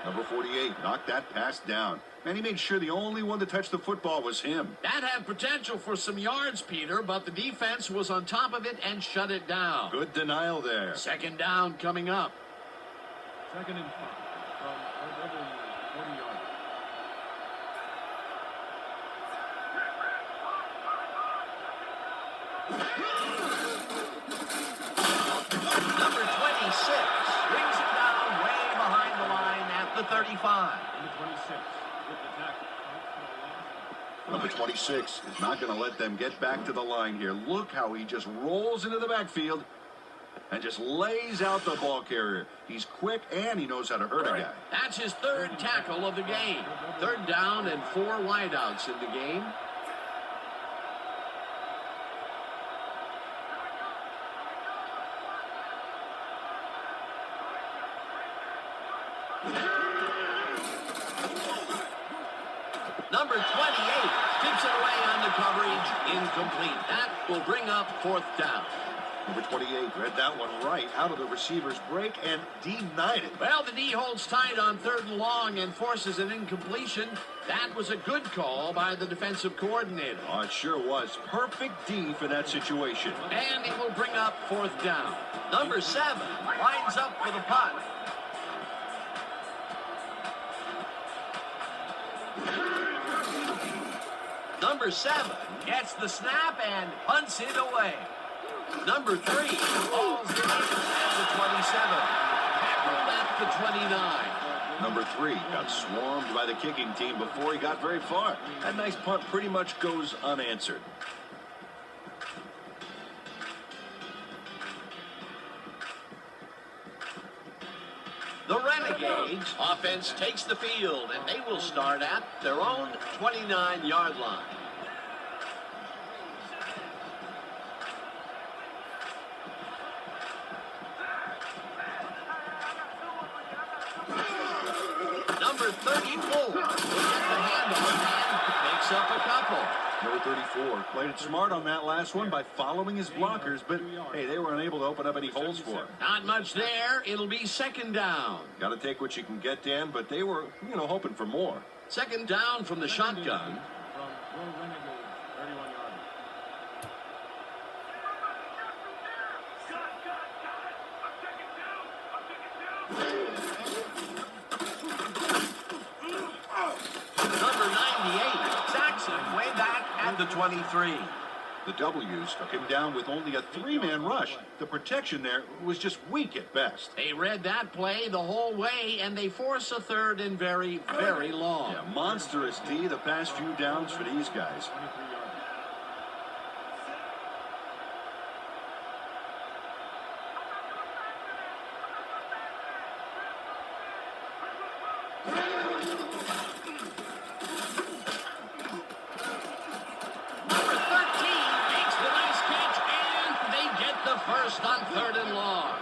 Number 48 knocked that pass down. And he made sure the only one to touch the football was him. That had potential for some yards, Peter, but the defense was on top of it and shut it down. Good denial there. Second down coming up. Second and 5 from the W, 40 yards. Number 26 brings it down way behind the line at the 35. Number 26 with the tackle. Number 26 is not going to let them get back to the line here. Look how he just rolls into the backfield and just lays out the ball carrier. He's quick and he knows how to hurt a guy. That's his third tackle of the game. Third down and 4 wideouts in the game. Number 28 tips it away on the coverage. Incomplete. That will bring up 4th down. Number 28 read that one right out of the receiver's break and denied it. Well, the D holds tight on 3rd and long and forces an incompletion. That was a good call by the defensive coordinator. Oh, it sure was. Perfect D for that situation. And it will bring up 4th down. Number 7 lines up for the punt. Number 7 gets the snap and punts it away. Number 3 falls in at the 27. Tackled at the 29. Number 3 got swarmed by the kicking team before he got very far. That nice punt pretty much goes unanswered. The Renegades offense takes the field, and they will start at their own 29-yard line. Number 34 will get the handoff and makes up a couple. Number 34 played it smart on that last one by following his blockers, but hey, they were unable to open up any holes for him. Not much there. It'll be 2nd down. Got to take what you can get, Dan, but they were, hoping for more. 2nd down from the shotgun. From the Renegades, 31 yards. Number 98, Saxon, way back at the 23. The W's took him down with only a 3-man rush. The protection there was just weak at best. They read that play the whole way, and they force a 3rd and very, very long. Yeah, monstrous D the past few downs for these guys. 23 yards. Number 13 makes the nice catch, and they get the first on 3rd and long.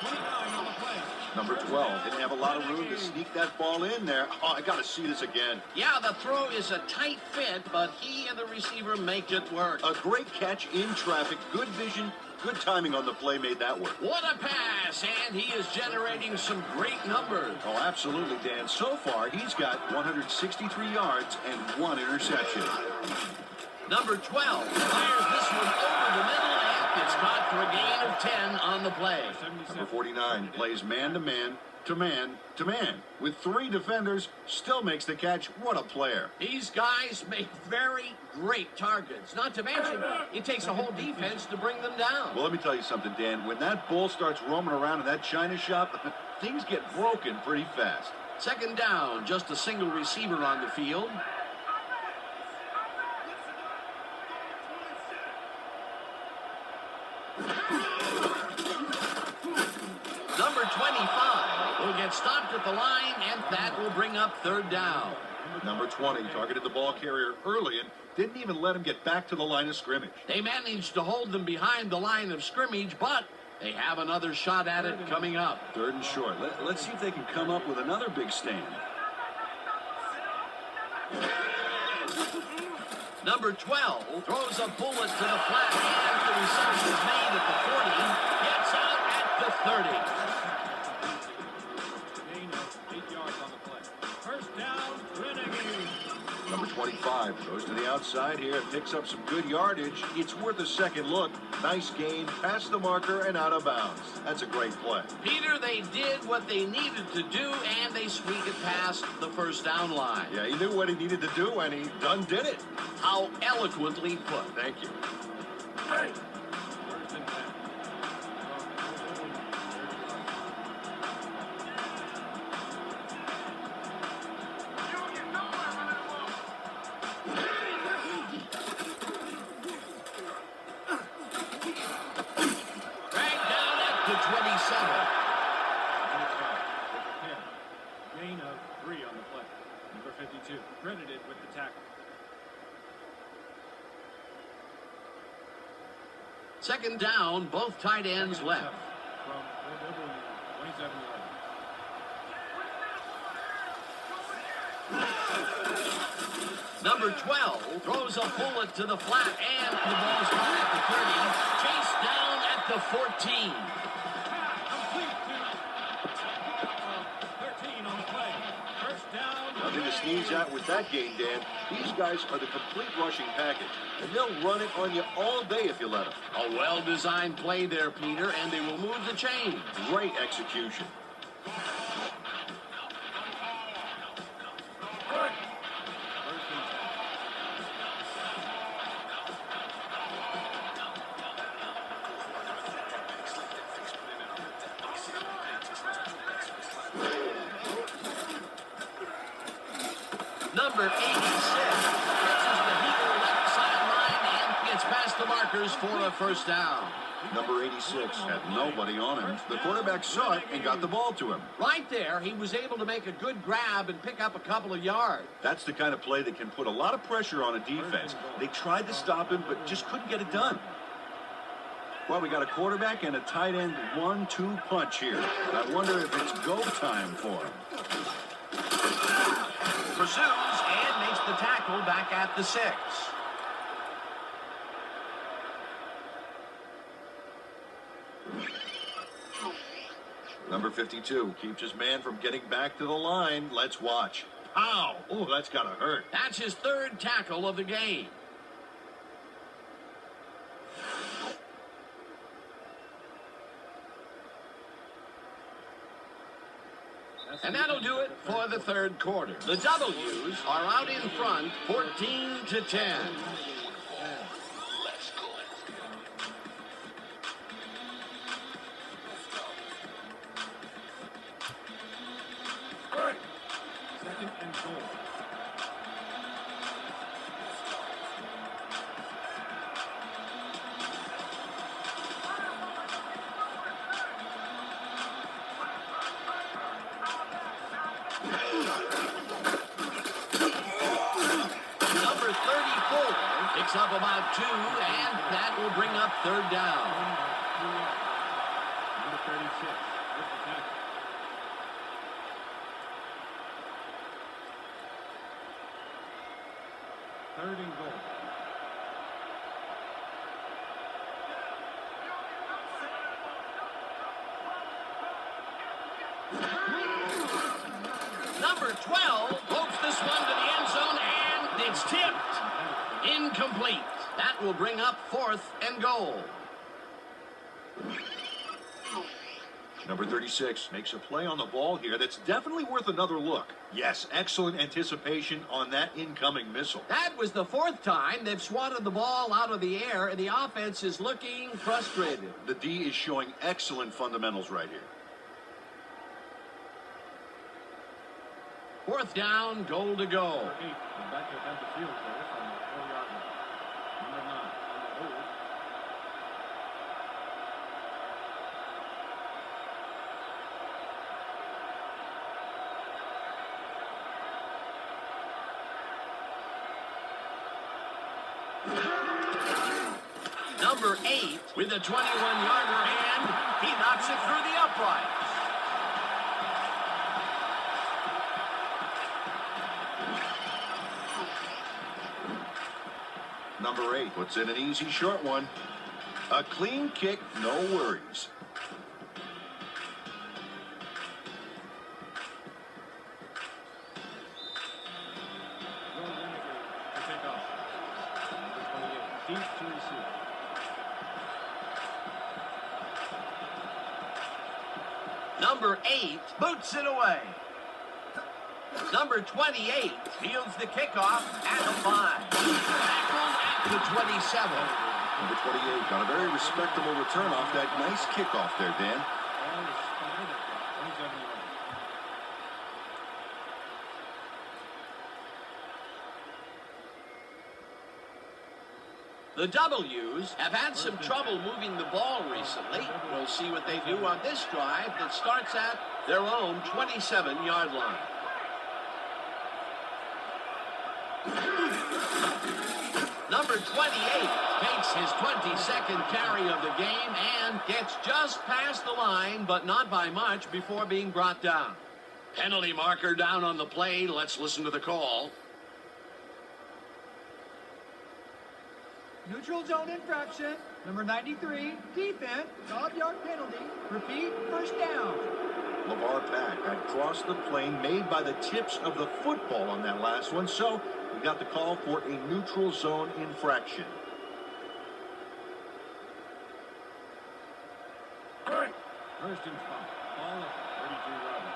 29 on the play. Number 12 didn't have a lot of room to sneak that ball in there. Oh, I got to see this again. Yeah, the throw is a tight fit, but he and the receiver make it work. A great catch in traffic, good vision, good timing on the play made that work. What a pass, and he is generating some great numbers. Oh, absolutely, Dan. So far, he's got 163 yards and 1 interception. Number 12 fires this one over the middle, and it's caught for a gain of 10 on the play. Number 49 plays man-to-man, to man to man. With 3 defenders, still makes the catch. What a player. These guys make very great targets. Not to mention, it takes a whole defense to bring them down. Well, let me tell you something, Dan. When that bull starts roaming around in that china shop, things get broken pretty fast. Second down, just a single receiver on the field. Number 25 will get stopped at the line, and that will bring up third down. Number 20 targeted the ball carrier early and didn't even let him get back to the line of scrimmage. They managed to hold them behind the line of scrimmage, but they have another shot at it coming up. 3rd and short. Let's see if they can come up with another big stand. Number 12 throws a bullet to the flat, and the reception is made at the 40, gets out at the 30. Gain of 8 yards on the play. First down, Renegades. Number 25 goes to the outside here and picks up some good yardage. It's worth a second look. Nice gain, past the marker and out of bounds. That's a great play. Peter, they did what they needed to do, and they squeak it past the first down line. Yeah, he knew what he needed to do, and he done did it. How eloquently put. Thank you. First and 10. Dragged down at the 27. Gain of 3 on the play. Number 52, credited with the tackle. Second down, both tight ends Second and left. 7 from WK10, 27 yards. Number 12 throws a bullet to the flat, and the ball's caught at the 30. Chased down at the 14. Complete to 13 on the play. First down. Nothing to sneeze at with that game, Dan. These guys are the complete rushing package, and they'll run it on you all day if you let them. A well-designed play there, Peter, and they will move the chain. Great execution. First and 10. Number 86 catches the Beagle left sideline and gets past the markers for a first down. Number 86 had nobody on him. The quarterback saw it and got the ball to him. Right there, he was able to make a good grab and pick up a couple of yards. That's the kind of play that can put a lot of pressure on a defense. They tried to stop him, but just couldn't get it done. Well, we got a quarterback and a tight end 1-2 punch here. I wonder if it's go time for him. Pursues and makes the tackle back at the 6. Number 52 keeps his man from getting back to the line. Let's watch. Pow! Oh, that's gotta hurt. That's his 3rd tackle of the game. And that'll do it for the 3rd quarter. The W's are out in front, 14-10. Second and goal. Number 34 picks up about 2, and that will bring up 3rd down. Number 36 with the tackle. Third and goal. Number 12 pokes this one to the end zone, and it's tipped. Incomplete. That will bring up 4th and goal. Number 36 makes a play on the ball here that's definitely worth another look. Yes, excellent anticipation on that incoming missile. That was the fourth time they've swatted the ball out of the air, and the offense is looking frustrated. The D is showing excellent fundamentals right here. Fourth down, goal to go. Number 8, the backup had the field goal from the 4-yard line. Number 9, on the hold. Number 8 with a 21-yarder, and he knocks it through the uprights. Number 8 puts in an easy short one. A clean kick, no worries. Your Renegades to take off. Number 28, deep to receive. Number 8 boots it away. Number 28 fields the kickoff at the 5. Tackled at the 27. Number 28 got a very respectable return off that nice kickoff there, Dan. Ball is spotted at 27 yards. The W's have had some trouble moving the ball recently. We'll see what they do on this drive that starts at their own 27-yard line. Number 28 takes his 22nd carry of the game and gets just past the line, but not by much, before being brought down. Penalty marker down on the play. Let's listen to the call. Neutral zone infraction. Number 93, defense, 12-yard penalty. Repeat, first down. LeVar Pack had crossed the plane made by the tips of the football on that last one, so we got the call for a neutral zone infraction. First and 5. Ball at 32-yard line.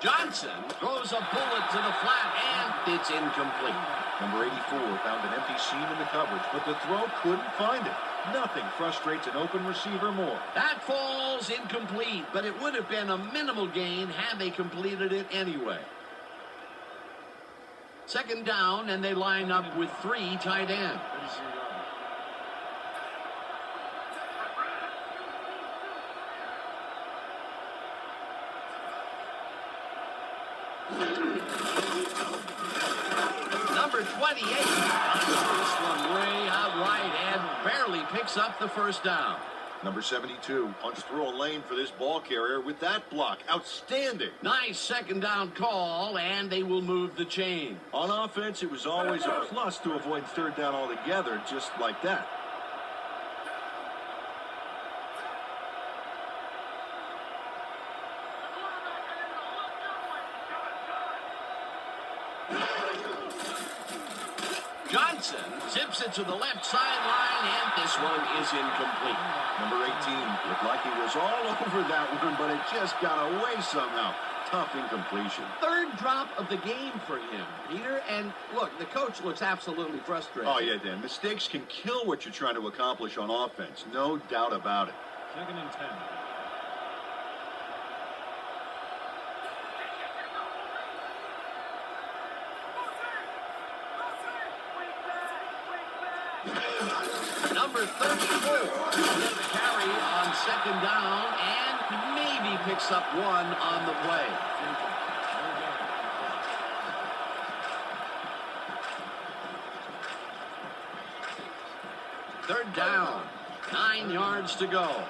Johnson throws a bullet to the flat, and it's incomplete. Number 84 found an empty seam in the coverage, but the throw couldn't find it. Nothing frustrates an open receiver more. That falls incomplete, but it would have been a minimal gain had they completed it anyway. Second down, and they line up with 3 tight ends. 33-yard line. Number 28 punches this one way out right and barely picks up the first down. Number 72 punched through a lane for this ball carrier with that block. Outstanding. Nice second down call, and they will move the chain. On offense, it was always a plus to avoid third down altogether, just like that. Johnson zips it to the left sideline, and this one is incomplete. Number 18 looked like he was all over that one, but it just got away somehow. Tough incompletion. Third drop of the game for him, Peter. And look, the coach looks absolutely frustrated. Oh, yeah, Dan. Mistakes can kill what you're trying to accomplish on offense. No doubt about it. Second and 10. Number 34 gets the carry on second down and maybe picks up one on the play. Third down, 9 yards to go.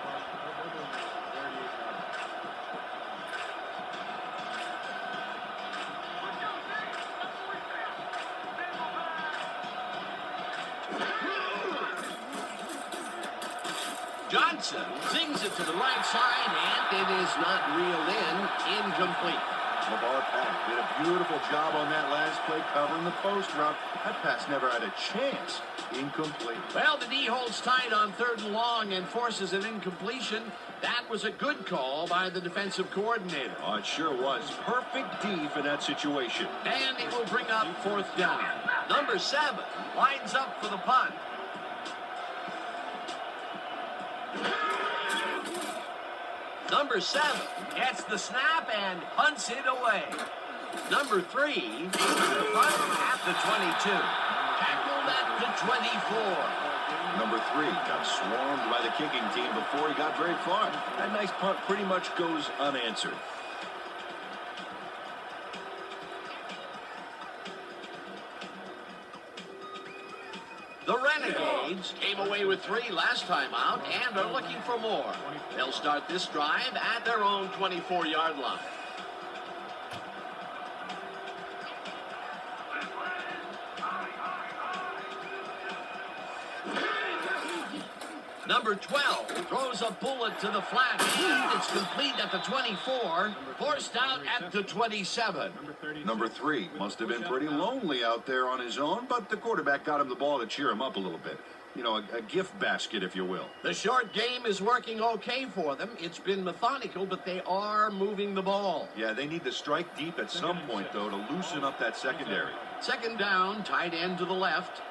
Johnson Johnson zings it to the right side, and it is not reeled in. Incomplete. Lamar Pack did a beautiful job on that last play covering the post route. That pass never had a chance. Incomplete. Well, the D holds tight on 3rd and long and forces an incompletion. That was a good call by the defensive coordinator. Oh, it sure was. Perfect D for that situation. And it will bring up 4th down. Number 7 lines up for the punt. Number 7 gets the snap and punts it away. Number 3 takes the punt at the 22. Tackled at the 24. Number 3 got swarmed by the kicking team before he got very far. That nice punt pretty much goes unanswered. The Renegades came away with 3 last time out and are looking for more. They'll start this drive at their own 24-yard line. Number 12 throws a bullet to the flat, and it's complete at the 24, forced out at the 27. Number 3 must have been pretty lonely out there on his own, but the quarterback got him the ball to cheer him up a little bit. You know, a gift basket, if you will. The short game is working okay for them. It's been methodical, but they are moving the ball. Yeah, they need to strike deep at some point, though, to loosen up that secondary. 2nd down, tight end to the left.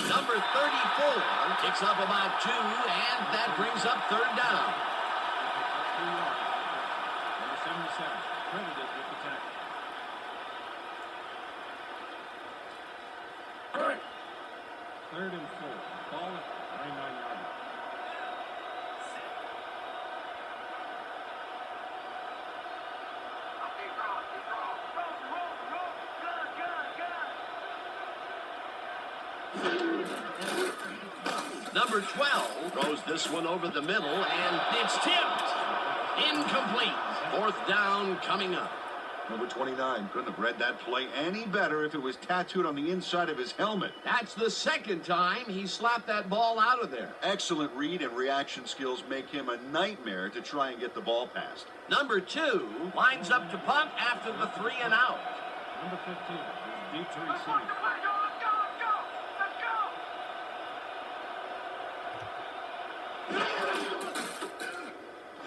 Number 34 kicks up about 2, and that brings up 3rd down. Number 77, credited with the tackle. 3rd and 4. Ball at 29-yard line. Number 12 throws this one over the middle, and it's tipped. Incomplete. 4th down coming up. Number 29 couldn't have read that play any better if it was tattooed on the inside of his helmet. That's the 2nd time he slapped that ball out of there. Excellent read and reaction skills make him a nightmare to try and get the ball past. Number 2 lines up to punt after the 3 and out. Number 15 is deep to receive.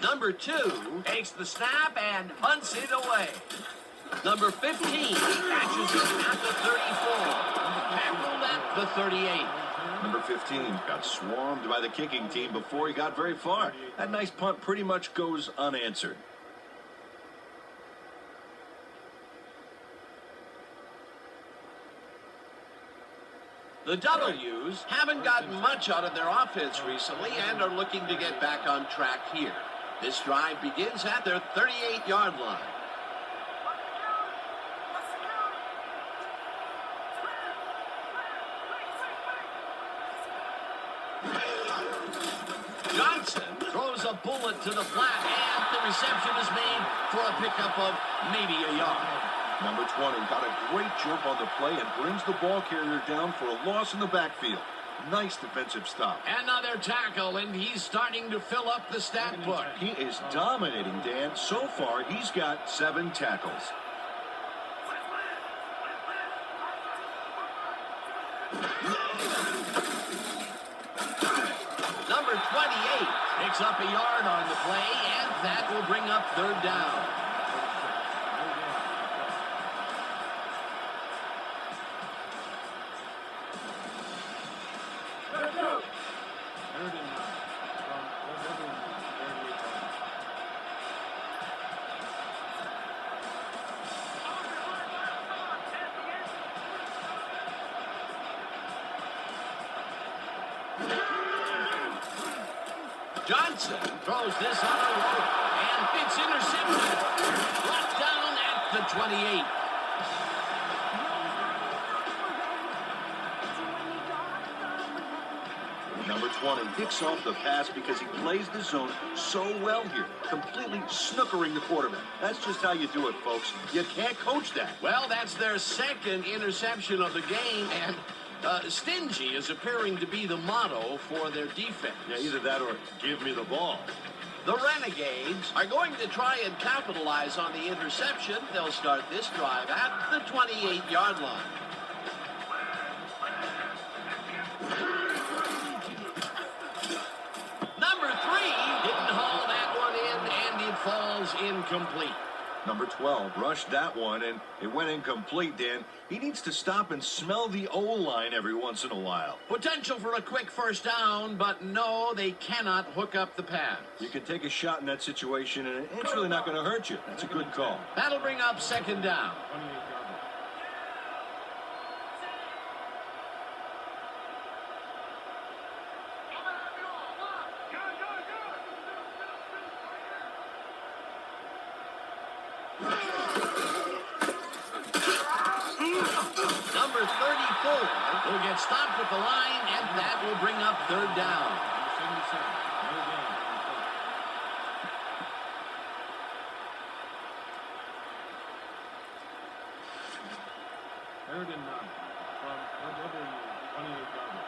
Number 2 takes the snap and punts it away. Number 15 catches it at the 34. Tackled at the 38. Number 15 got swarmed by the kicking team before he got very far. That nice punt pretty much goes unanswered. The W's haven't gotten much out of their offense recently and are looking to get back on track here. This drive begins at their 38-yard line. Johnson throws a bullet to the flat, and the reception is made for a pickup of maybe a yard. Number 20 got a great jump on the play and brings the ball carrier down for a loss in the backfield. Nice defensive stop. Another tackle, and he's starting to fill up the stat book. He is dominating, Dan. So far, he's got 7 tackles. Number 28 picks up a yard on the play, and that will bring up 3rd down. Johnson throws this on a rope, and it's intercepted. Brought down at the 28. Number 20 picks off the pass because he plays the zone so well here, completely snookering the quarterback. That's just how you do it, folks. You can't coach that. Well, that's their 2nd interception of the game, and Stingy is appearing to be the motto for their defense. Yeah, either that or give me the ball. The Renegades are going to try and capitalize on the interception. They'll start this drive at the 28-yard line. Number 3 didn't haul that one in, and it falls incomplete. Number 12 rushed that one, and it went incomplete, Dan. He needs to stop and smell the O-line every once in a while. Potential for a quick first down, but no, they cannot hook up the pass. You can take a shot in that situation, and it's really not going to hurt you. That's a good call. That'll bring up second down. 28-yard line. Number 34 will get stopped at the line, and that will bring up third down. Number 77. No gain. Third and 9 from the W 28-yard line.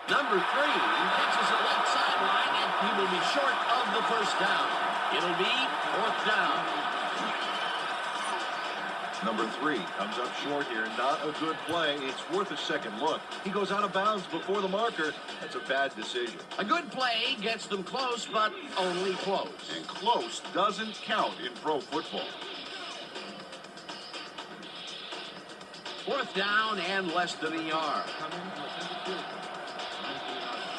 Number 3 catches it left sideline, and he will be short of the first down. It'll be fourth down. Number 3 comes up short here. Not a good play. It's worth a second look. He goes out of bounds before the marker. That's a bad decision. A good play gets them close, but only close. And close doesn't count in pro football. Fourth down and less than a yard. Coming to the center field. 19 yards.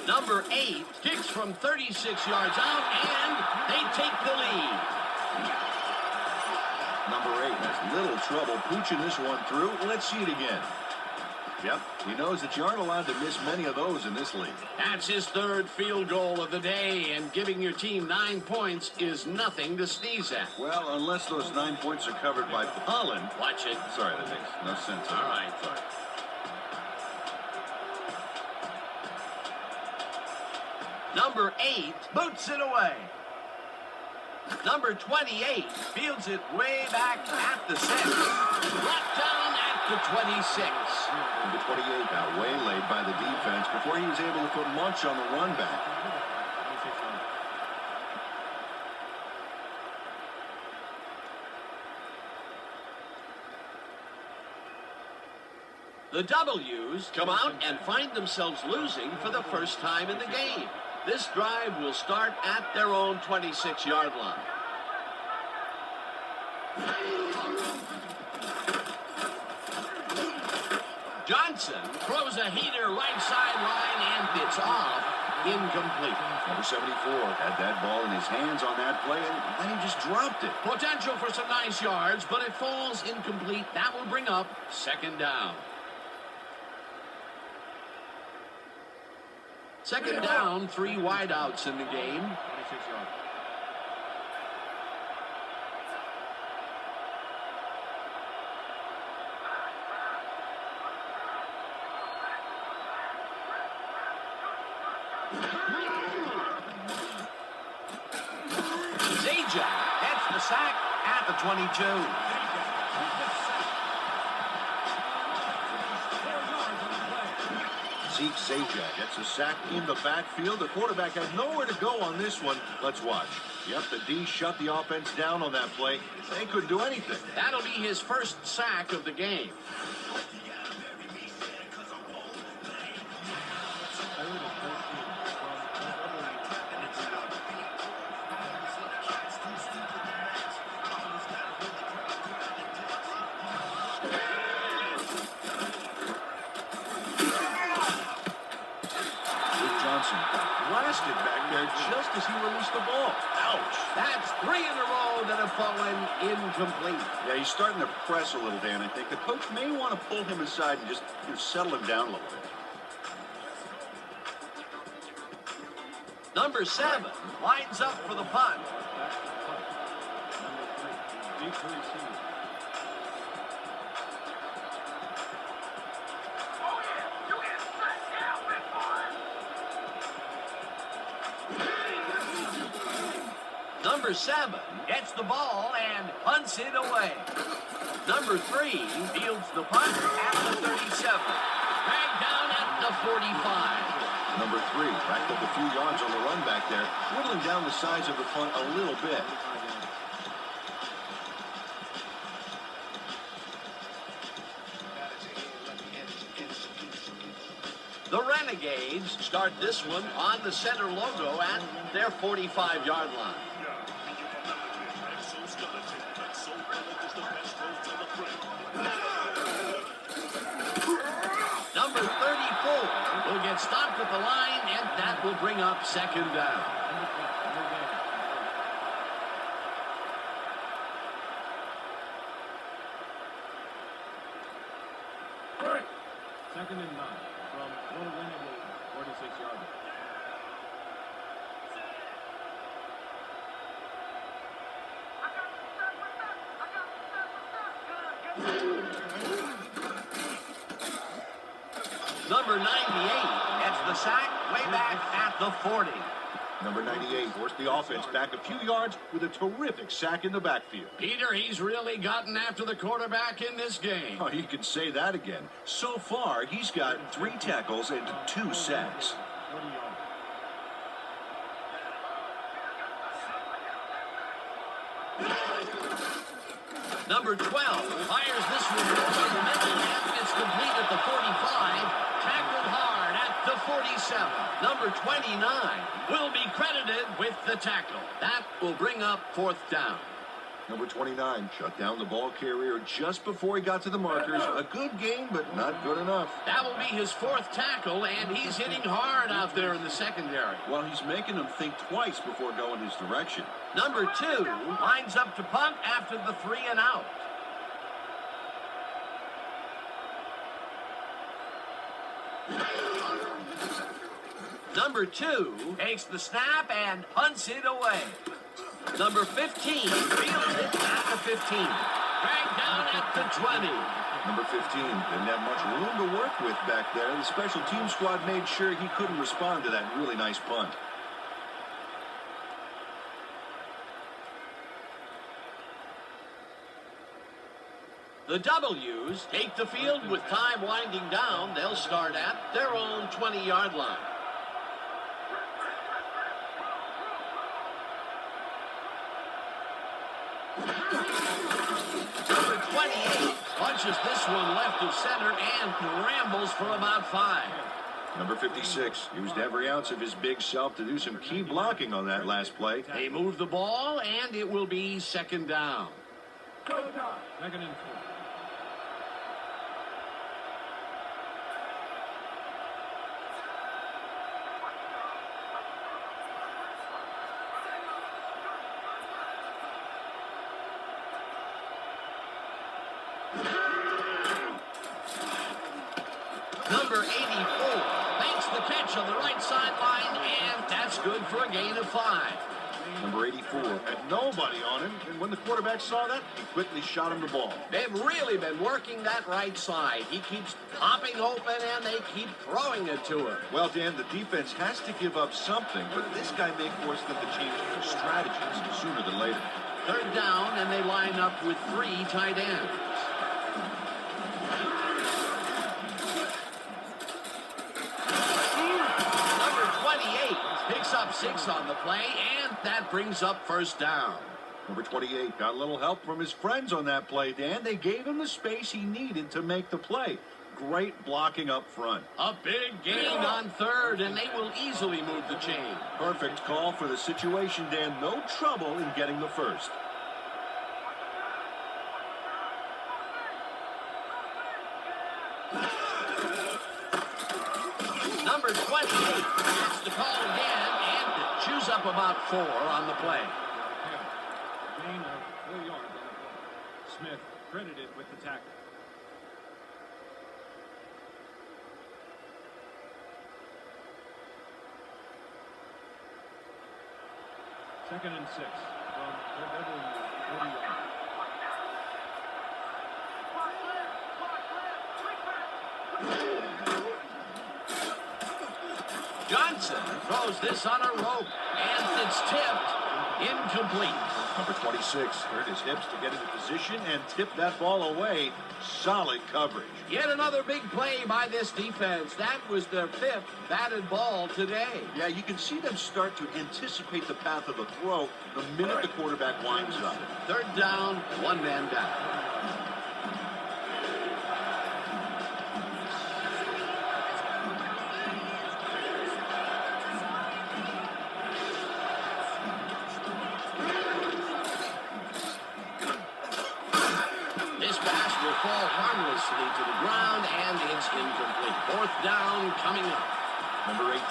Number 9. Number 8 kicks from 36 yards out, and they take the lead. Number 8 has little trouble pooching this one through. Let's see it again. Yep, he knows that you aren't allowed to miss many of those in this league. That's his third field goal of the day, and giving your team 9 points is nothing to sneeze at. Well, unless those 9 points are covered by pollen. Watch it. Sorry, that makes no sense. All right. Sorry. Number 8 boots it away. Number 28 fields it way back at the 6. Brought down at the 26. Number 28 got waylaid by the defense before he was able to put much on the run back. 26 yards. The W's come out and find themselves losing for the first time in the game. This drive will start at their own 26-yard line. Johnson throws a heater right sideline, and it's off. Incomplete. Number 74 had that ball in his hands on that play, and then he just dropped it. Potential for some nice yards, but it falls incomplete. That will bring up second down. Second down, 3 wideouts in the game. 26 yards. Zajac gets the sack at the 22. Zeke Zajac gets a sack in the backfield. The quarterback has nowhere to go on this one. Let's watch. Yep, the D shut the offense down on that play. They couldn't do anything. That'll be his first sack of the game. Blasted back there just as he released the ball. Ouch. That's 3 in a row that have fallen incomplete. Yeah, he's starting to press a little, Dan. I think the coach may want to pull him aside and just settle him down a little bit. Number 7 lines up for the punt. Number 3, deep to receive. Oh yeah, you get set down, big boy. Number 7 gets the ball and punts it away. Number 3 fields the punt at the 37. Dragged down at the 45. Number 3 racked up a few yards on the run back there, whittling down the size of the punt a little bit. The Renegades start this one on the center logo at their 45-yard line. Number 34 will get stopped at the line, and that will bring up second down. Second and 9 from one Renegade 46-yarder. Number 98 gets the sack way back at the 40. Number 98 forced the offense back a few yards with a terrific sack in the backfield. Peter, he's really gotten after the quarterback in this game. Oh, you can say that again. So far, he's got 3 tackles and 2 sacks. 40 yards. Number 12 fires this one over the middle, and it's complete at the 45. Tackled hard at the 47. Number 29 will be credited with the tackle. That will bring up fourth down. Number 29 shut down the ball carrier just before he got to the markers. A good game, but not good enough. That will be his 4th tackle, and he's hitting hard out there in the secondary. Well, he's making them think twice before going his direction. Number 2 lines up to punt after the 3 and out. Number 2 takes the snap and punts it away. Number 15 fields it at the 15. Dragged down at the 20. Number 15 didn't have much room to work with back there. The special team squad made sure he couldn't respond to that really nice punt. The W's take the field with time winding down. They'll start at their own 20-yard line. Number 28 punches this one left of center and rambles for about 5. Number 56 used every ounce of his big self to do some key blocking on that last play. They move the ball, and it will be second down. Second and 4. Number 84 makes the catch on the right sideline, and that's good for a gain of 5. Number 84 had nobody on him, and when the quarterback saw that, he quickly shot him the ball. They've really been working that right side. He keeps popping open, and they keep throwing it to him. Well, Dan, the defense has to give up something, but this guy may force them to change their strategies sooner than later. Third down, and they line up with 3 tight ends. Number 28 picks up 6 on the play, and that brings up first down. Number 28 got a little help from his friends on that play, Dan. They gave him the space he needed to make the play. Great blocking up front. A big gain on third, and they will easily move the chain. Perfect call for the situation, Dan. No trouble in getting the first. Number 28 gets the call again and chews up about 4 on the play. Gain of 4 yards on the play. Smith credited with the tackle. Second and 6 from the W 40 yards. Johnson throws this on a rope, and it's tipped, incomplete. Number 26 hurt his hips to get into position and tip that ball away. Solid coverage. Yet another big play by this defense. That was their 5th batted ball today. Yeah, you can see them start to anticipate the path of the throw the minute the quarterback winds up. 3rd down, 1 man down. This pass will fall harmlessly to the ground, and it's incomplete. 4th down coming up. Number 18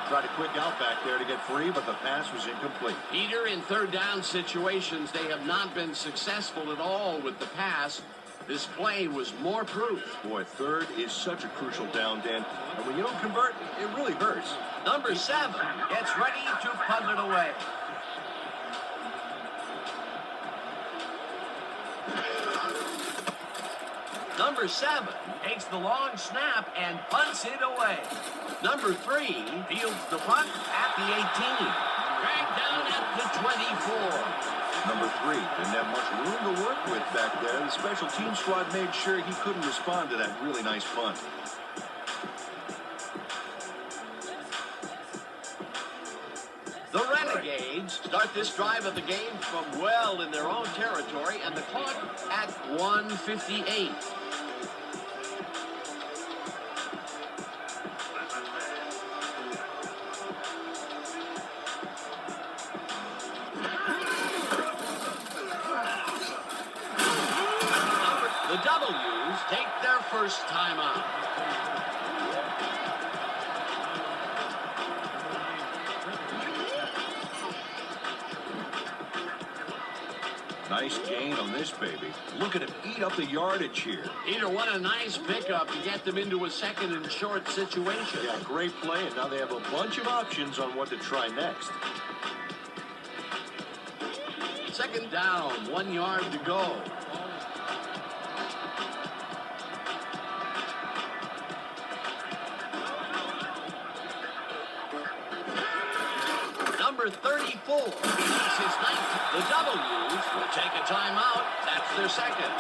tried a quick out back there to get free, but the pass was incomplete. Peter, in 3rd down situations, they have not been successful at all with the pass. This play was more proof. Boy, 3rd is such a crucial down, Dan. And when you don't convert, it really hurts. Number 7 gets ready to punt it away. Number 7 takes the long snap and punts it away. Number 3 fields the punt at the 18. Dragged down at the 24. Number 3 didn't have much room to work with back there. The special team squad made sure he couldn't respond to that really nice punt. The Renegades start this drive of the game from well in their own territory, and the clock at 1:58. The W's take their first time out. Nice gain on this baby. Look at him eat up the yardage here. Peter, what a nice pickup to get them into a 2nd and short situation. Yeah, great play, and now they have a bunch of options on what to try next. 2nd down, 1 yard to go. Number 34 makes his 9th. The W's will take a timeout. That's their 2nd.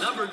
Number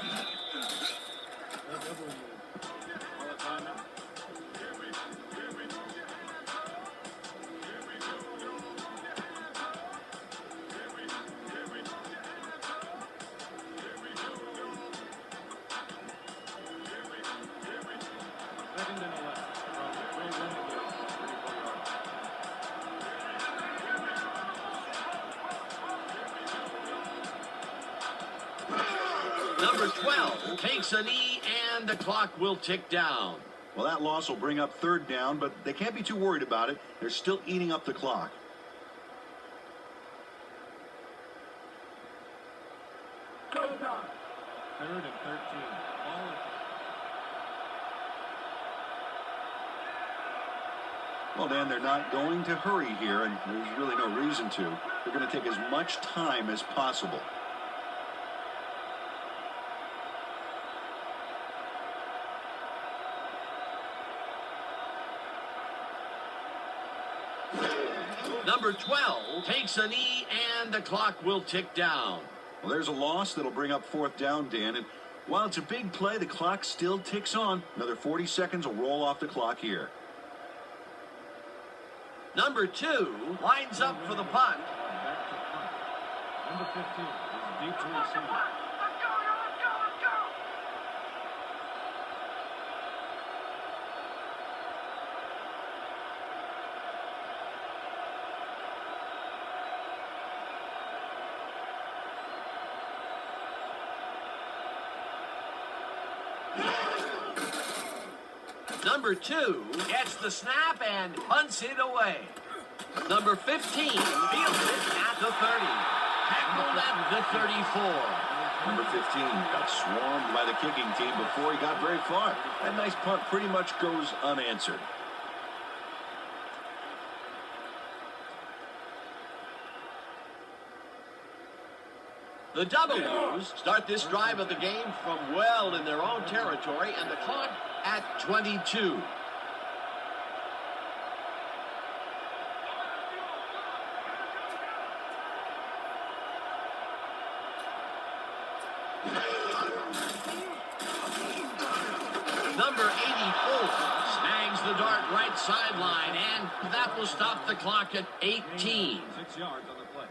Number 12 takes a knee, and the clock will tick down. Well, that loss will bring up 3rd down, but they can't be too worried about it. They're still eating up the clock. Third and 13. Ball. Well, Dan, they're not going to hurry here, and there's really no reason to. They're going to take as much time as possible. Number 12 takes a knee, and the clock will tick down. Well, there's a loss that'll bring up 4th down, Dan, and while it's a big play, the clock still ticks on. Another 40 seconds will roll off the clock here. Number 2 lines up for the punt. Back to punt. Number 15 is deep to receiver. Let's go, let's go, let's go! Number 2 gets the snap and punts it away. Number 15 fields it at the 30. Tackled at the 34. Number 15 got swarmed by the kicking team before he got very far. That nice punt pretty much goes unanswered. The W's start this drive of the game from well in their own territory, and the clock at 22. Number 84 snags the dart right sideline, and that will stop the clock at 18. 6 yards on the play.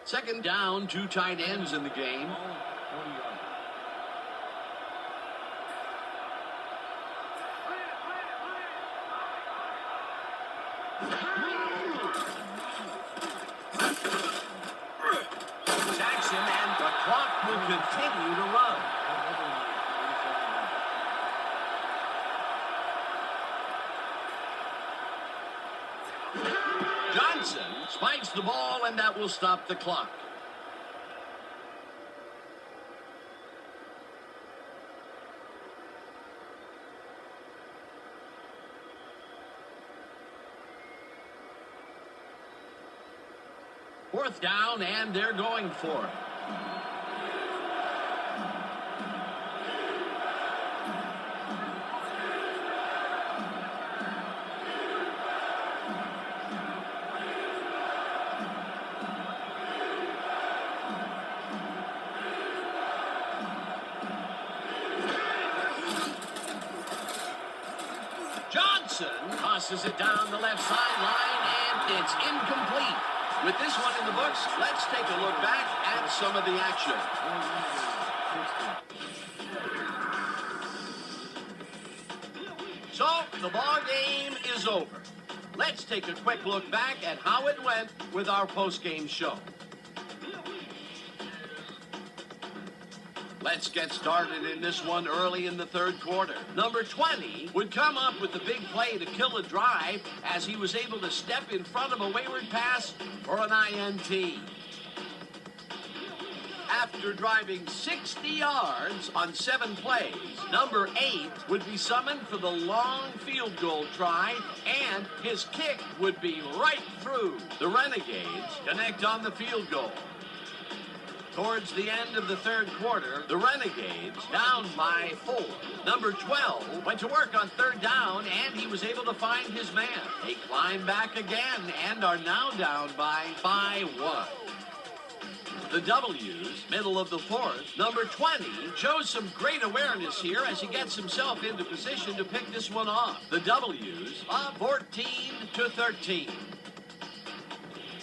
Second down, 2 tight ends in the game. 40 yards. Jackson, and the clock will continue to run. Johnson spikes the ball, and that will stop the clock. Fourth down, and they're going for it. Johnson tosses it down the left sideline, and it's incomplete. With this one in the books, let's take a look back at some of the action. So, the ball game is over. Let's take a quick look back at how it went with our post-game show. Let's get started in this one early in the third quarter. Number 20 would come up with the big play to kill a drive as he was able to step in front of a wayward pass for an INT. After driving 60 yards on 7 plays, number 8 would be summoned for the long field goal try, and his kick would be right through. The Renegades connect on the field goal. Towards the end of the third quarter, the Renegades down by 4. Number 12 went to work on third down, and he was able to find his man. They climb back again and are now down by 1. The W's, middle of the fourth, number 20 shows some great awareness here as he gets himself into position to pick this one off. The W's up 14-13.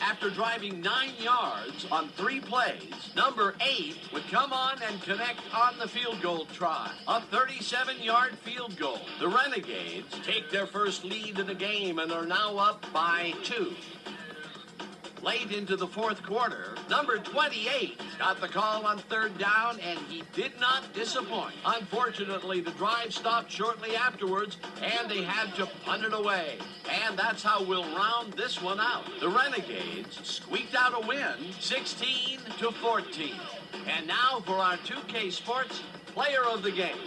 After driving 9 yards on 3 plays, number 8 would come on and connect on the field goal try. A 37-yard field goal. The Renegades take their first lead in the game and are now up by 2. Late into the fourth quarter, number 28 got the call on third down, and he did not disappoint. Unfortunately, the drive stopped shortly afterwards, and they had to punt it away. And that's how we'll round this one out. The Renegades squeaked out a win, 16-14. And now for our 2K Sports Player of the Game.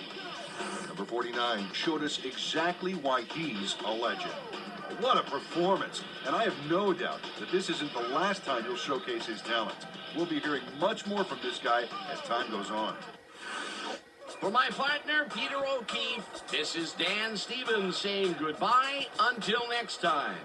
Number 49 showed us exactly why he's a legend. What a performance. And I have no doubt that this isn't the last time he'll showcase his talents. We'll be hearing much more from this guy as time goes on. For my partner, Peter O'Keefe, this is Dan Stevens saying goodbye until next time.